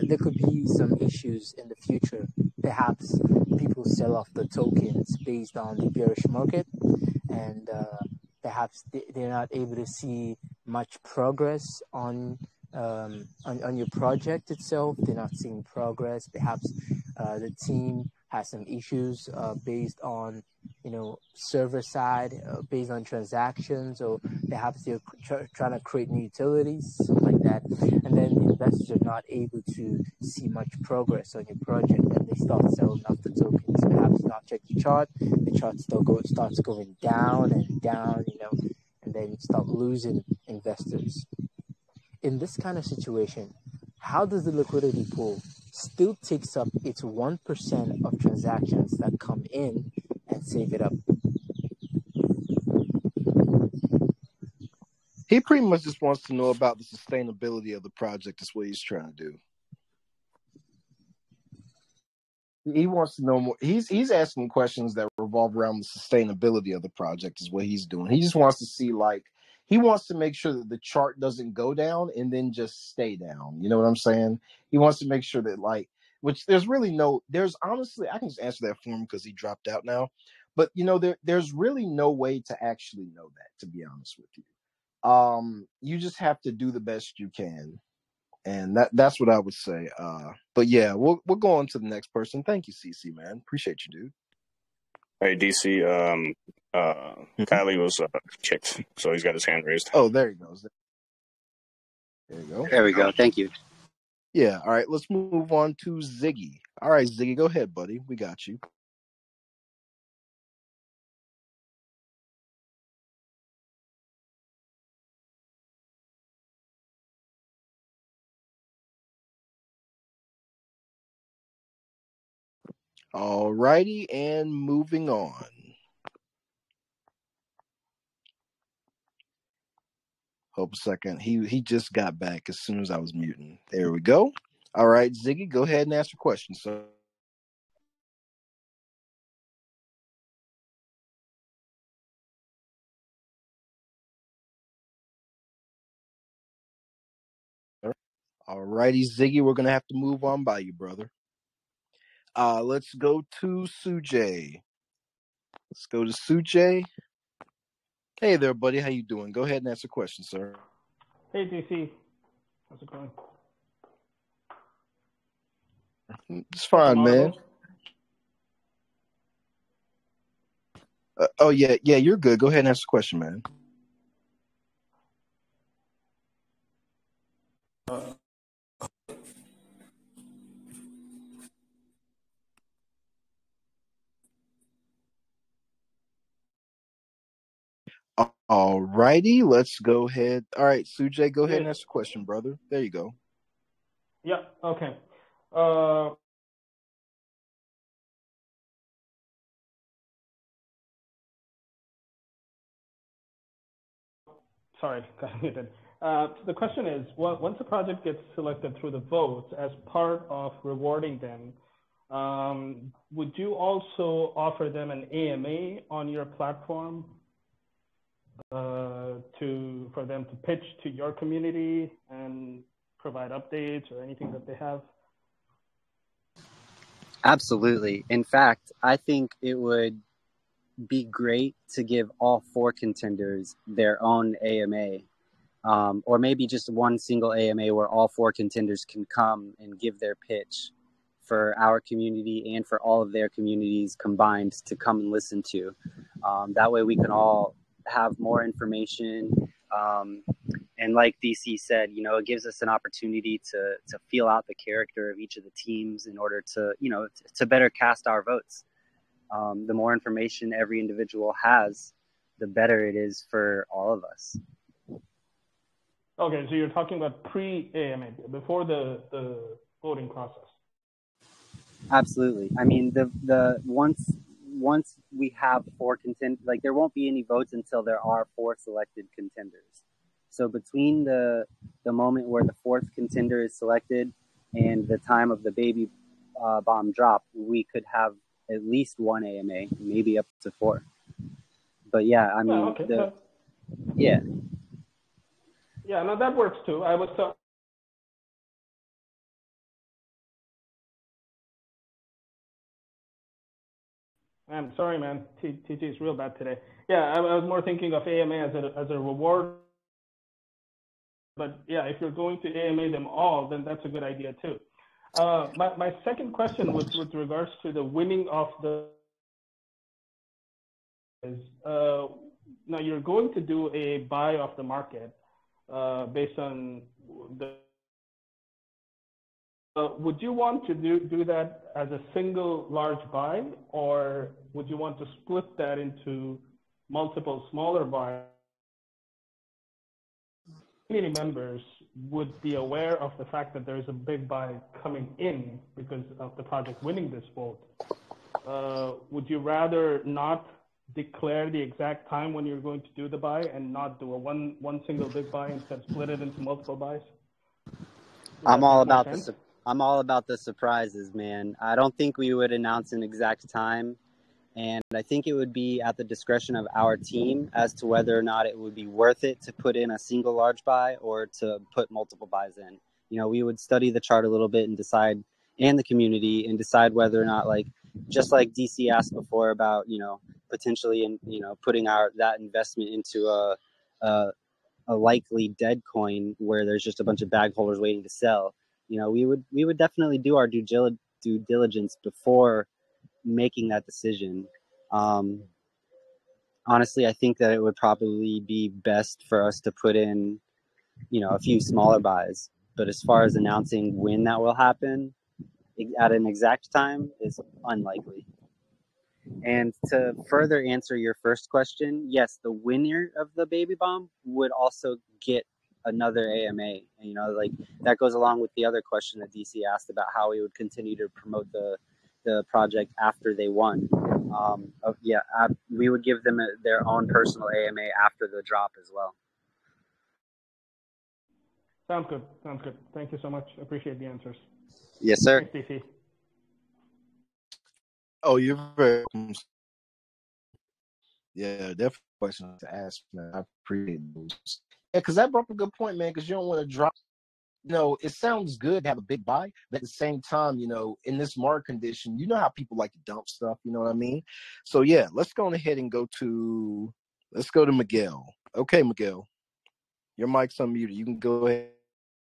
there could be some issues in the future. Perhaps people sell off the tokens based on the bearish market, and perhaps they're not able to see much progress on your project itself. They're not seeing progress. Perhaps the team has some issues based on server side, based on transactions, or perhaps they're trying to create new utilities, something like that. And then the investors are not able to see much progress on your project, and they start selling off the tokens. Perhaps not check the chart. The chart starts going down and down, and then you start losing investors. In this kind of situation, how does the liquidity pool still takes up its 1% of transactions that come in and save it up? He pretty much just wants to know about the sustainability of the project. Is what he's trying to do. He wants to know more. He's asking questions that revolve around the sustainability of the project. Is what he's doing. He just wants to see, he wants to make sure that the chart doesn't go down and then just stay down. You know what I'm saying? He wants to make sure that which there's honestly, I can just answer that for him because he dropped out now. But there's really no way to actually know that, to be honest with you. You just have to do the best you can. And that's what I would say. But yeah, we'll go on to the next person. Thank you, CC, man. Appreciate you, dude. Hey, DC, Kylie was kicked, so he's got his hand raised. Oh, there he goes. There you go. There we go. Thank you. Yeah, all right, let's move on to Ziggy. All right, Ziggy, go ahead, buddy. We got you. All righty, and moving on. Hold a second. He just got back as soon as I was muting. There we go. All right, Ziggy, go ahead and ask your question, sir. All righty, Ziggy, we're gonna have to move on by you, brother. Let's go to Sujay. Hey there, buddy. How you doing? Go ahead and ask a question, sir. Hey, DC. How's it going? It's fine, man. Oh, yeah, you're good. Go ahead and ask the question, man. All righty, let's go ahead. All right, Sujay, go ahead and ask the question, brother. There you go. Yeah, okay. Sorry, got muted. The question is, once a project gets selected through the votes, as part of rewarding them, would you also offer them an AMA on your platform for them to pitch to your community and provide updates or anything that they have? Absolutely. In fact, I think it would be great to give all 4 contenders their own AMA, or maybe just one single AMA where all 4 contenders can come and give their pitch for our community and for all of their communities combined to come and listen to. That way we can all have more information. And like DC said, it gives us an opportunity to feel out the character of each of the teams in order to, to better cast our votes. The more information every individual has, the better it is for all of us. Okay, so you're talking about pre-AMA, before the voting process. Absolutely. I mean, the once we have 4 contenders, there won't be any votes until there are 4 selected contenders. So between the moment where the 4th contender is selected and the time of the baby bomb drop, we could have at least 1 AMA, maybe up to 4. But yeah, I mean, yeah. Yeah, no, that works too. I was I'm sorry, man. TT is real bad today. Yeah, I was more thinking of AMA as a reward. But yeah, if you're going to AMA them all, then that's a good idea too. My second question with regards to the winning of the is now you're going to do a buy of the market based on the. Would you want to do that as a single large buy, or would you want to split that into multiple smaller buys? Community members would be aware of the fact that there is a big buy coming in because of the project winning this vote. Would you rather not declare the exact time when you're going to do the buy and not do a one single big buy, instead split it into multiple buys? Would I'm that all make more about sense? I'm all about the surprises, man. I don't think we would announce an exact time, and I think it would be at the discretion of our team as to whether or not it would be worth it to put in a single large buy or to put multiple buys in. You know, we would study the chart a little bit and decide, and the community, and decide whether or not, like, just like DC asked before about, you know, potentially, and you know, putting that investment into a a likely dead coin where there's just a bunch of bag holders waiting to sell. You know, we would definitely do our due diligence before making that decision. Um, Honestly, I think that it would probably be best for us to put in, you know, a few smaller buys. But as far as announcing when that will happen at an exact time is unlikely. And to further answer your first question, yes, the winner of the baby bomb would also get another AMA. And, you know, like that goes along with the other question that DC asked about how we would continue to promote the project after they won. We would give them their own personal AMA after the drop as well. Sounds good. Sounds good. Thank you so much. Appreciate the answers. Yes, sir. Thanks, DC. Oh, you're very welcome. Yeah, definitely questions to ask, man. I appreciate those. Yeah, because that brought up a good point, man. Because you don't want to drop. You know, it sounds good to have a big buy, but at the same time, you know, in this market condition, you know how people like to dump stuff. You know what I mean? So yeah, let's go ahead and go to Miguel. Okay, Miguel, your mic's unmuted. You can go ahead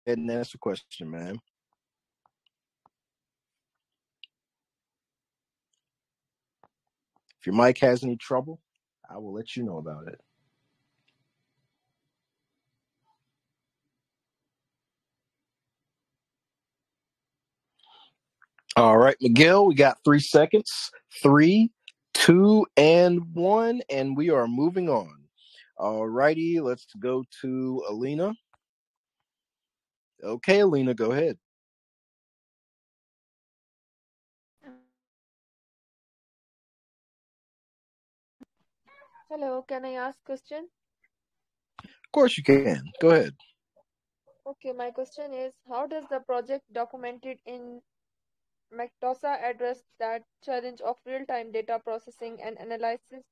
and ask the question, man. If your mic has any trouble, I will let you know about it. All right, Miguel, we got 3 seconds. 3, 2, and 1, and we are moving on. All righty, let's go to Alina. Okay, Alina, go ahead. Hello, can I ask question? Of course you can. Go ahead. Okay, my question is, how does the project documented in Dosa address that challenge of real-time data processing and analysis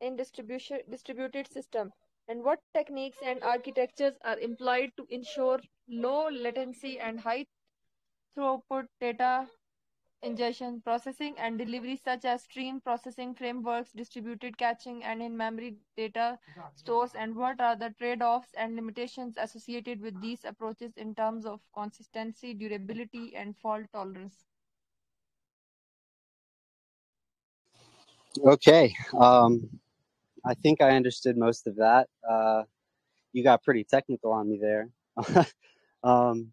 in distributed system? And what techniques and architectures are employed to ensure low latency and high throughput data ingestion, processing, and delivery, such as stream processing frameworks, distributed caching, and in-memory data stores? And what are the trade-offs and limitations associated with these approaches in terms of consistency, durability, and fault tolerance? Okay. I think I understood most of that. You got pretty technical on me there. um,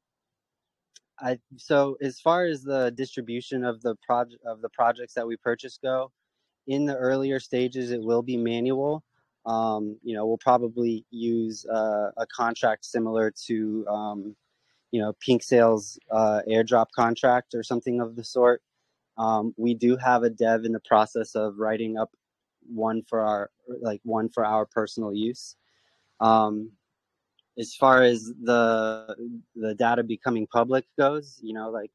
so as far as the distribution of the projects that we purchase go, in the earlier stages, it will be manual. You know, we'll probably use a contract similar to you know, Pink Sales airdrop contract or something of the sort. We do have a dev in the process of writing up one for our personal use. As far as the data becoming public goes, you know, like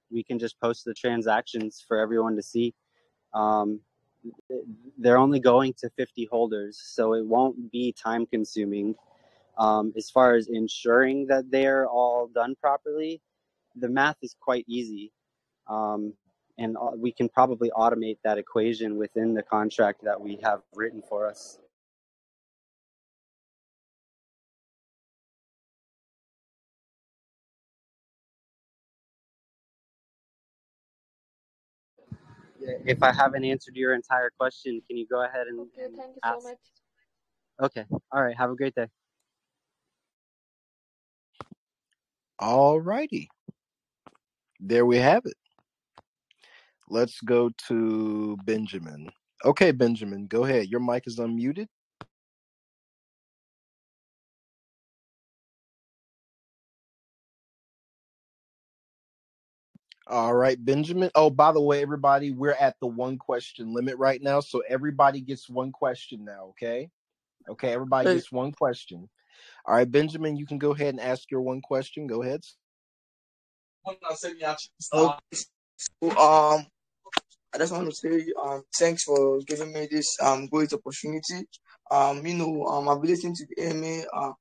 we can just post the transactions for everyone to see. They're only going to 50 holders, so it won't be time consuming. As far as ensuring that they're all done properly, the math is quite easy. and we can probably automate that equation within the contract that we have written for us. If I haven't answered your entire question, can you go ahead and, Okay, thank you ask? so much. Okay. All right. Have a great day. All righty. There we have it. Let's go to Benjamin. Okay, Benjamin, go ahead. Your mic is unmuted. All right, Benjamin. Oh, by the way, everybody, we're at the one question limit right now. So everybody gets one question now, okay? Okay, everybody gets one question. All right, Benjamin, you can go ahead and ask your one question. Go ahead. Okay. I just want to say thanks for giving me this great opportunity. I've been listening to the AMA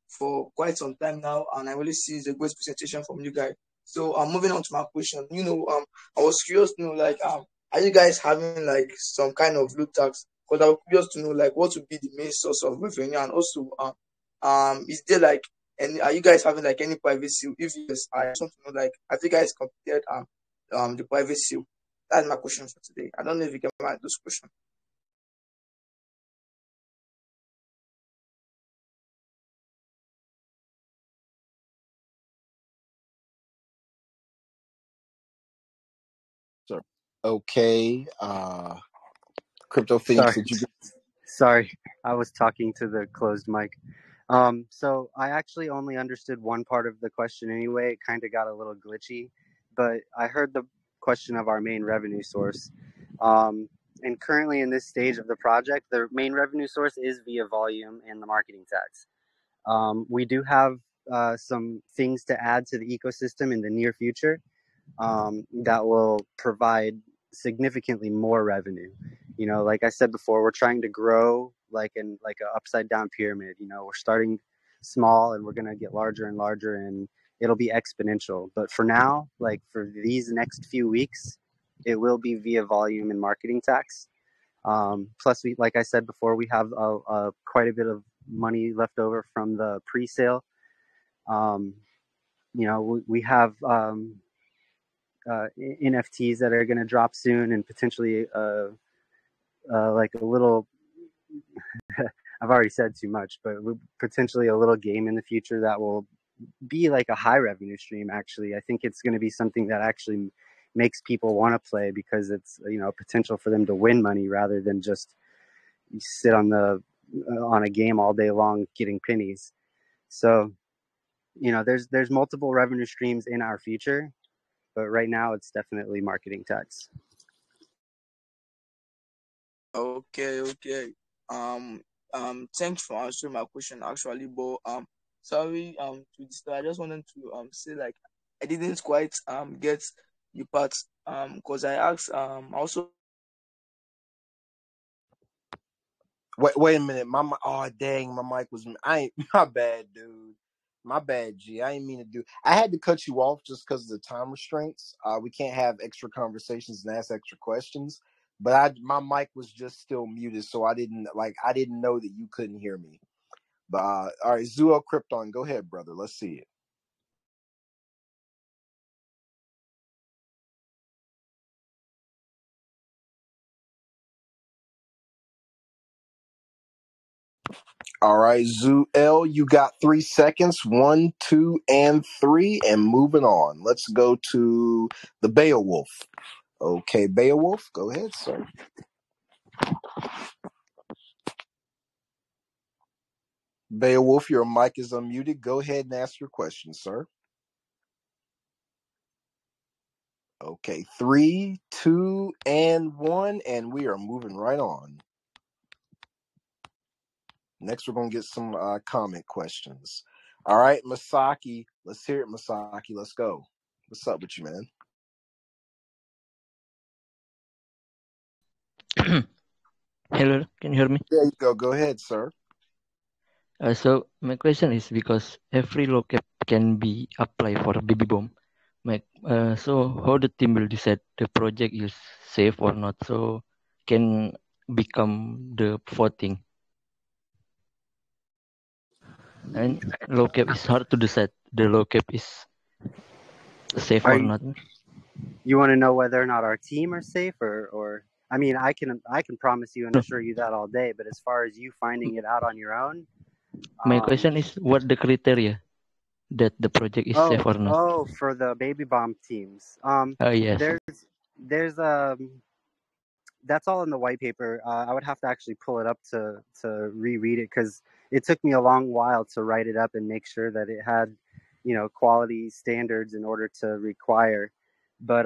for quite some time now, and I really see it's a great presentation from you guys. So I'm moving on to my question. I was curious to know, like, are you guys having like some kind of loot tax? Because I was curious to know, like, what would be the main source of revenue, and also, is there like any? Are you guys having like any private sale? If yes, I just want to know, like, have you guys completed the private sale? That's my question for today. I don't know if you can answer those questions. So, okay, Crypto Phoenix, did you? Sorry, I was talking to the closed mic. So I actually only understood one part of the question anyway. It kind of got a little glitchy, but I heard the question of our main revenue source. And currently in this stage of the project, the main revenue source is via volume and the marketing tax. We do have some things to add to the ecosystem in the near future that will provide significantly more revenue. Like I said before, we're trying to grow like an upside down pyramid. We're starting small and we're gonna get larger and larger, and it'll be exponential. But for now, like for these next few weeks, it will be via volume and marketing tax. Plus, like I said before, we have quite a bit of money left over from the pre-sale. We have NFTs that are going to drop soon, and potentially like a little I've already said too much, but potentially a little game in the future that will be like a high revenue stream. Actually, I think it's going to be something that actually makes people want to play, because it's potential for them to win money rather than just sit on a game all day long getting pennies. So there's multiple revenue streams in our future, but right now it's definitely marketing tax. Okay. Thanks for answering my question actually, but sorry to disturb. I just wanted to say, like, I didn't quite get the part because I asked also. Wait a minute. Oh dang, my mic was. My bad, dude. My bad, G. I didn't mean to do. I had to cut you off just because of the time restraints. We can't have extra conversations and ask extra questions. But my mic was just still muted, so I didn't know that you couldn't hear me. But all right, Zuo Krypton, go ahead, brother. Let's see it. All right, Zoo L, you got 3 seconds. 1, 2, and 3, and moving on. Let's go to the Beowulf. Okay, Beowulf, go ahead, sir. Beowulf, your mic is unmuted. Go ahead and ask your question, sir. Okay, 3, 2, and 1, and we are moving right on. Next, we're going to get some comment questions. All right, Masaki, let's hear it, Masaki. Let's go. What's up with you, man? Hello, can you hear me? There you go. Go ahead, sir. So my question is, because every low cap can be applied for a baby bomb, So how the team will decide the project is safe or not? So can become the voting. And low cap is hard to decide. The low cap is safe Are or you not. you want to know whether or not our team are safe, or I mean, I can promise you and No, assure you that all day. But as far as you finding it out on your own, my um, question is what the criteria that the project is safe or not? for the baby bomb teams, Yes. there's that's all in the white paper. I would have to actually pull it up to reread it because it took me a long while to write it up and make sure that it had, quality standards in order to require. But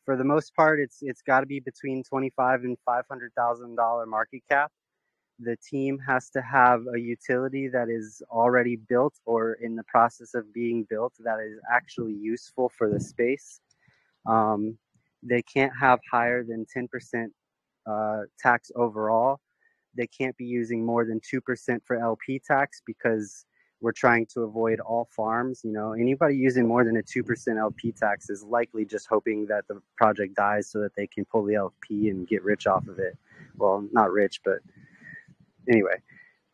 for the most part, it's got to be between 25 and $500,000 market cap. The team has to have a utility that is already built or in the process of being built that is actually useful for the space. Um, they can't have higher than 10% tax overall. They can't be using more than 2% for LP tax because we're trying to avoid all farms. Anybody using more than a 2% LP tax is likely just hoping that the project dies so that they can pull the LP and get rich off of it. Well, not rich, but anyway.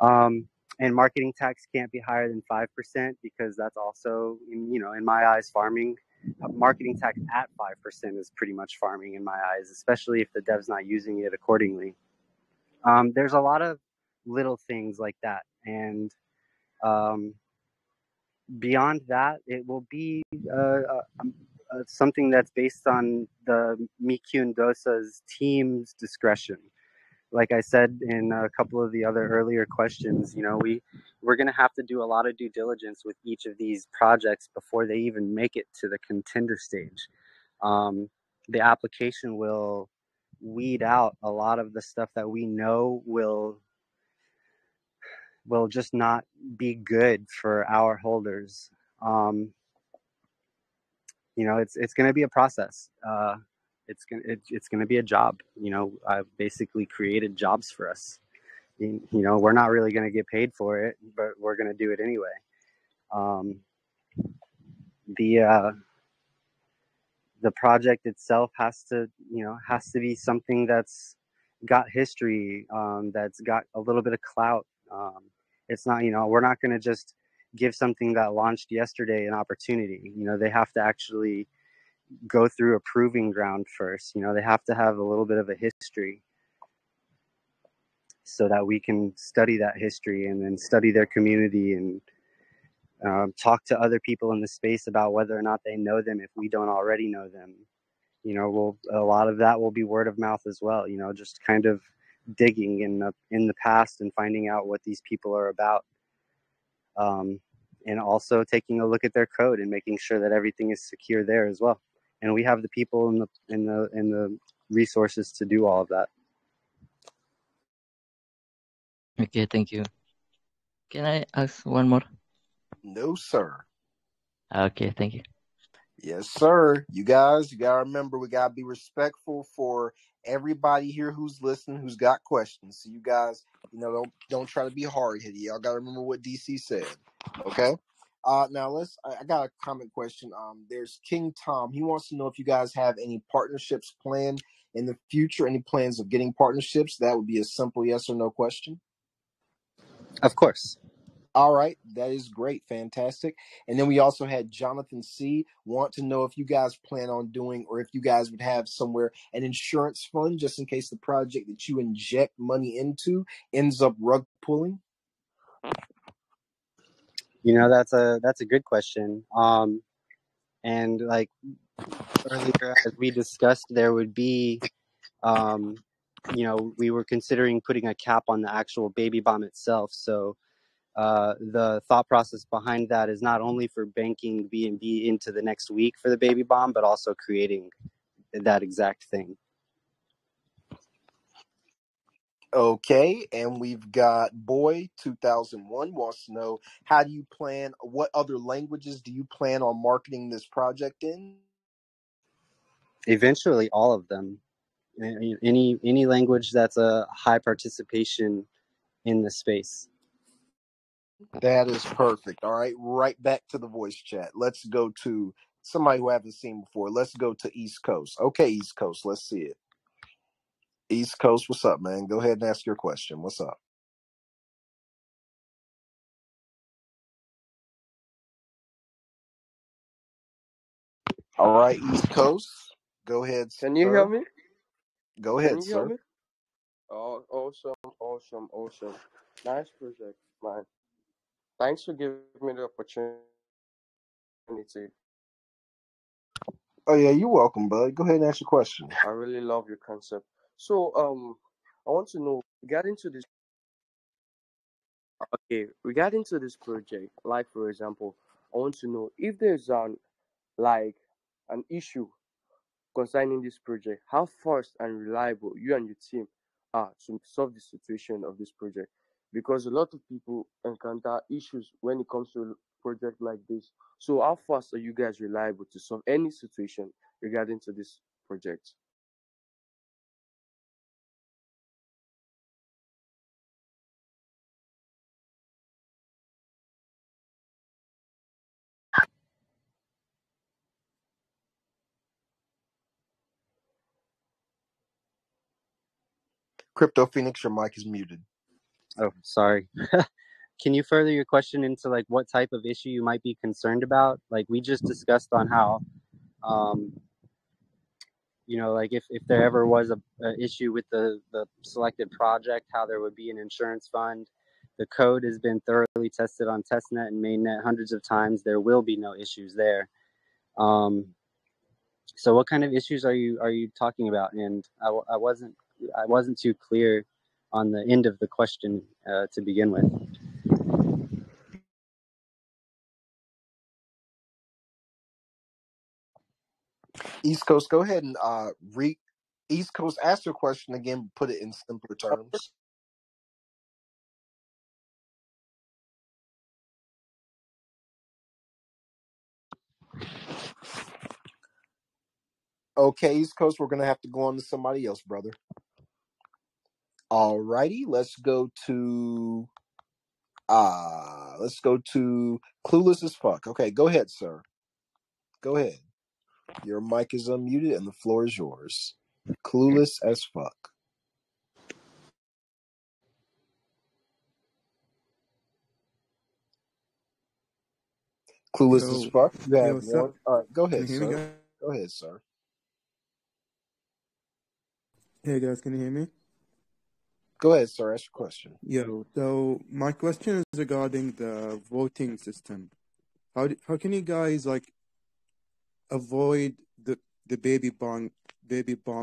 And marketing tax can't be higher than 5% because that's also, in my eyes, farming. Marketing tax at 5% is pretty much farming in my eyes, especially if the dev's not using it accordingly. There's a lot of little things like that, and um, beyond that, it will be something that's based on the Mee Kyun Dosa's team's discretion. Like I said in a couple of the other earlier questions, we're going to have to do a lot of due diligence with each of these projects before they even make it to the contender stage. The application will weed out a lot of the stuff that we know will just not be good for our holders. It's going to be a process. It's going to be a job. I've basically created jobs for us. We're not really going to get paid for it, but we're going to do it anyway. The project itself has to be something that's got history, that's got a little bit of clout. It's not, we're not going to just give something that launched yesterday an opportunity. They have to actually go through a proving ground first. They have to have a little bit of a history so that we can study that history and then study their community and talk to other people in the space about whether or not they know them if we don't already know them. A lot of that will be word of mouth as well. Just kind of digging in the past and finding out what these people are about, and also taking a look at their code and making sure that everything is secure there as well. And we have the people in the resources to do all of that. Okay, thank you. Can I ask one more? No, sir. Okay, thank you. Yes, sir. You guys, you gotta remember we gotta be respectful for everybody here who's listening, who's got questions. So you guys, don't try to be hard headed. Y'all gotta remember what DC said. Okay. Now I got a comment question. There's King Tom. He wants to know if you guys have any partnerships planned in the future, any plans of getting partnerships. That would be a simple yes or no question. Of course. All right, that is great, fantastic. And then we also had Jonathan C. want to know if you guys plan on doing, or if you guys would have somewhere an insurance fund just in case the project that you inject money into ends up rug pulling. That's a good question. And like earlier, as we discussed, there would be, we were considering putting a cap on the actual baby bomb itself. So the thought process behind that is not only for banking B&B into the next week for the baby bomb, but also creating that exact thing. Okay, and we've got Boy 2001 wants to know, what other languages do you plan on marketing this project in? Eventually, all of them. Any language that's a high participation in the space. That is perfect. All right, right back to the voice chat. Let's go to Somebody who I haven't seen before. Let's go to East Coast. Okay, East Coast. Let's see it. East Coast, what's up, man? Go ahead and ask your question. What's up? All right, East Coast. Go ahead, Can you hear sir. me? Go Can ahead, you hear sir. me? Oh, awesome. Nice project, man. Thanks for giving me the opportunity. Oh yeah, you're welcome, bud. Go ahead and ask your question. I really love your concept. So, I want to know regarding to this. Okay, regarding to this project, like for example, I want to know if there's like an issue concerning this project, how fast and reliable you and your team are to solve the situation of this project. Because a lot of people encounter issues when it comes to a project like this. So how fast are you guys reliable to solve any situation regarding to this project? Crypto Phoenix, your mic is muted. Oh, sorry. Can you further your question into like what type of issue you might be concerned about? Like we just discussed on how, um, like if there ever was a issue with the selected project, how there would be an insurance fund. The code has been thoroughly tested on testnet and mainnet hundreds of times. There will be no issues there. So what kind of issues are you talking about? And I wasn't too clear on the end of the question to begin with. East Coast, go ahead and East Coast, ask your question again, put it in simpler terms. Okay, East Coast, we're gonna have to go on to somebody else, brother. All righty, let's go to Clueless as Fuck. Okay, go ahead, sir. Go ahead. Your mic is unmuted and the floor is yours. Clueless as Fuck. Clueless as Fuck. You have what's up? one. All right, go Can ahead, you hear me, sir. guys? Go ahead, sir. Hey, guys, can you hear me? Go ahead, sir. Ask your question. Yo, so my question is regarding the voting system. How can you guys like avoid the baby bomb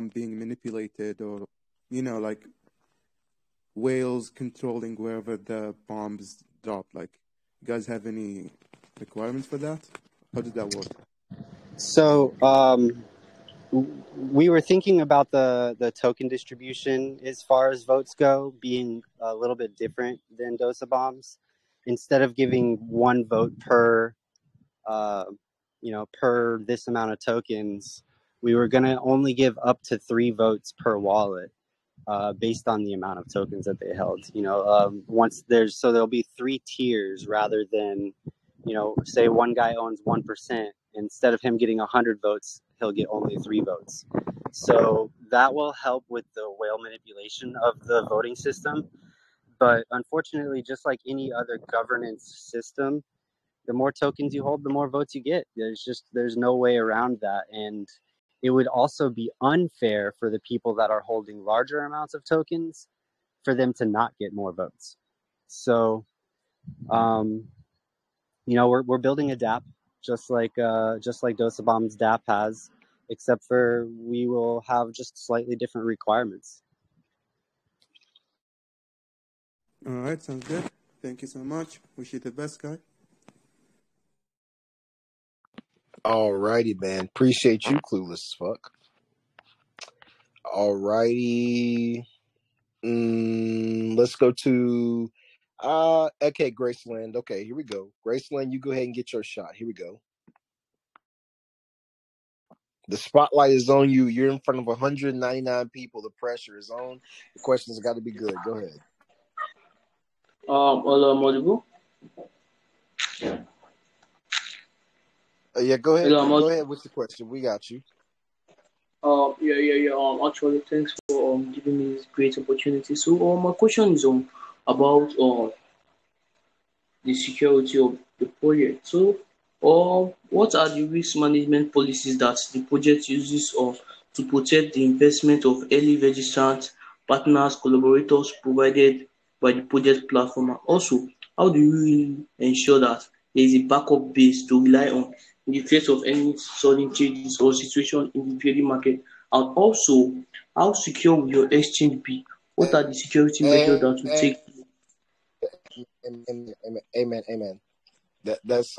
being manipulated, or like whales controlling wherever the bombs drop? Like, you guys have any requirements for that? How does that work? So we were thinking about the token distribution as far as votes go being a little bit different than Dosa bombs. Instead of giving one vote per per this amount of tokens, we were going to only give up to 3 votes per wallet based on the amount of tokens that they held. Once there'll be 3 tiers rather than, say one guy owns 1%. Instead of him getting 100 votes, he'll get only 3 votes. So that will help with the whale manipulation of the voting system. But unfortunately, just like any other governance system, the more tokens you hold, the more votes you get. There's no way around that. And it would also be unfair for the people that are holding larger amounts of tokens for them to not get more votes. So, we're building a DApp just like Dosabom's DApp has, except for we will have just slightly different requirements. All right, sounds good. Thank you so much. Wish you the best, guy. All righty, man. Appreciate you, Clueless as Fuck. All righty. Let's go to okay, Graceland. Okay, here we go. Graceland, you go ahead and get your shot. Here we go. The spotlight is on you. You're in front of 199 people. The pressure is on. The questions got to be good. Go ahead. Hello, Modibu. Yeah, go ahead. Hello, Go ahead with the question. We got you. yeah. Actually, thanks for giving me this great opportunity. So, my question is about the security of the project. So, what are the risk management policies that the project uses to protect the investment of early registrants, partners, collaborators provided by the project platform? And also, how do you really ensure that there is a backup base to rely on in the face of any sudden changes or situation in the trading market? And also, how secure will your exchange be? What are the security measures And, that you take? amen. That's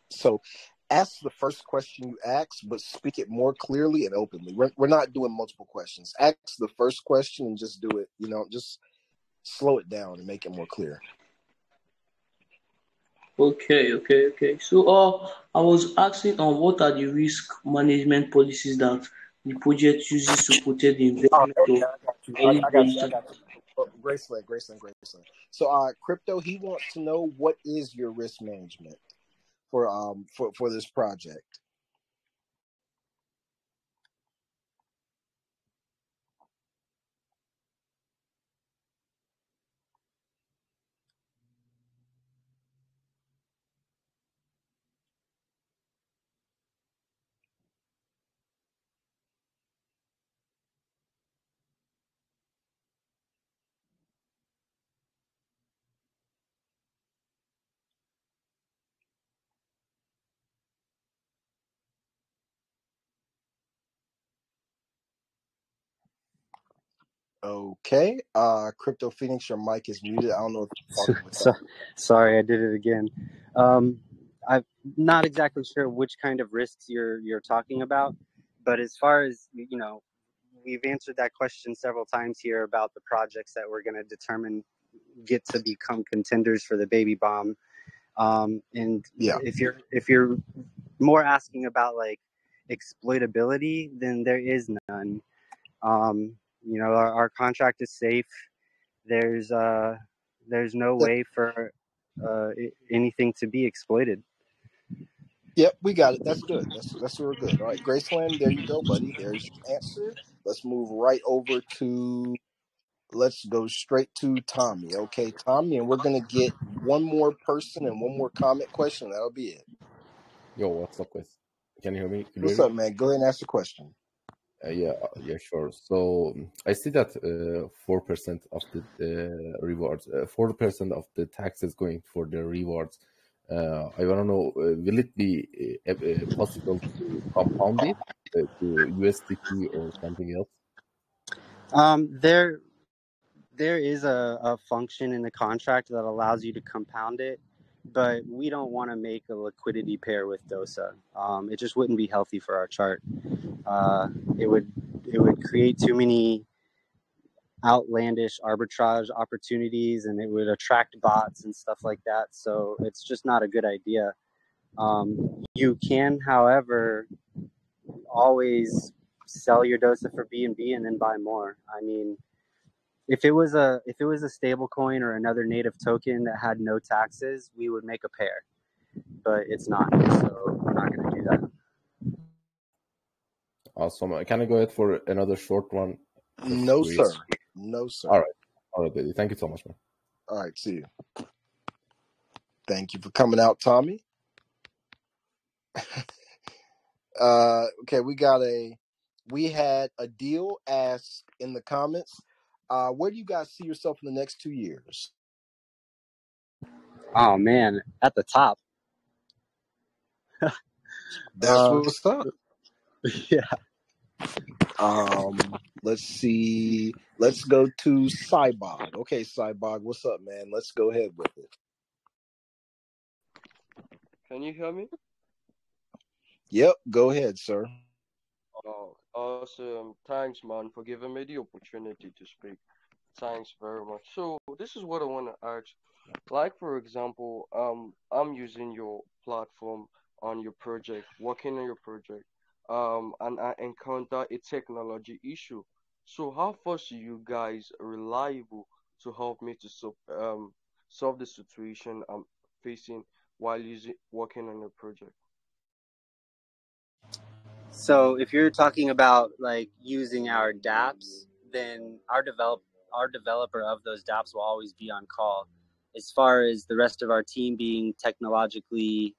so ask the first question you ask, but speak it more clearly and openly. We're not doing multiple questions. Ask the first question and just do it, just slow it down and make it more clear. Okay. So, I was asking on what are the risk management policies that the project uses to protect the investment Okay, of I got you. early I registrants. got you. Graceland. So crypto, he wants to know what is your risk management for this project. Okay. Crypto Phoenix, your mic is muted. I don't know if you're talking with So, sorry, I did it again. Um, I'm not exactly sure which kind of risks you're talking about, but as far as we've answered that question several times here about the projects that we're going to determine get to become contenders for the baby bomb. And Yeah. if you're more asking about like exploitability, then there is none. Our contract is safe. There's no way for anything to be exploited. Yep, we got it. That's good. That's real good. All right, Graceland, there you go, buddy. There's your answer. Let's move right over to. Let's go straight to Tommy. Okay, Tommy, and we're gonna get one more person and one more comment question. That'll be it. Yo, what's up, guys? Can you hear me What's clearly? up, man? Go ahead and ask the question. Yeah, sure. So I see that 4% of the rewards, 4% of the taxes going for the rewards. I want to know, will it be possible to compound it to USDT or something else? There is a function in the contract that allows you to compound it, but we don't want to make a liquidity pair with DOSA. It just wouldn't be healthy for our chart. Uh, it would create too many outlandish arbitrage opportunities, and it would attract bots and stuff like that. So it's just not a good idea. You can, however, always sell your DOSA for BNB and then buy more. I mean, if it was a stable coin or another native token that had no taxes, we would make a pair, but it's not, so we're not going to do that. Awesome. Can I go ahead for another short one? No, sir. Curious. No, sir. All right, baby. Thank you so much, man. All right, see you. Thank you for coming out, Tommy. Okay, we had a deal asked in the comments. Where do you guys see yourself in the next 2 years? Oh man, at the top. That's what's up. Yeah. Let's see. Let's go to Cybog. Okay, Cybog, what's up, man? Let's go ahead with it. Can you hear me? Yep, go ahead, sir. Oh, awesome. Thanks, man, for giving me the opportunity to speak. Thanks very much. So this is what I want to ask. Like for example, I'm using your platform on your project, working on your project, and I encounter a technology issue. So how fast are you guys reliable to help me to solve the situation I'm facing while using working on your project? So if you're talking about like using our dApps, then our developer of those dApps will always be on call. As far as the rest of our team being technologically,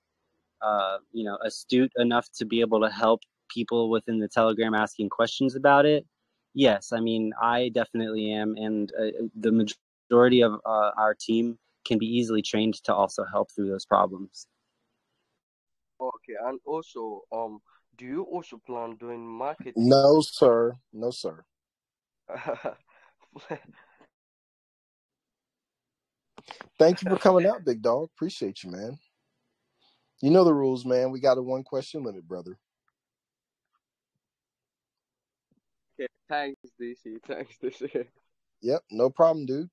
astute enough to be able to help people within the Telegram asking questions about it, yes, I mean I definitely am, and the majority of our team can be easily trained to also help through those problems. Okay, and also, do you also plan doing marketing? No, sir. No, sir. Thank you for coming out, big dog. Appreciate you, man. You know the rules, man. We got a 1-question limit, brother. Okay, thanks, DC. Thanks, DC. Yep, no problem, dude.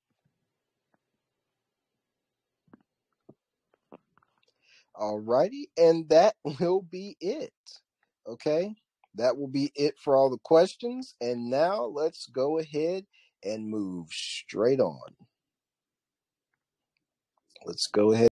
Alrighty, and that will be it. Okay, that will be it for all the questions. And now let's go ahead and move straight on. Let's go ahead.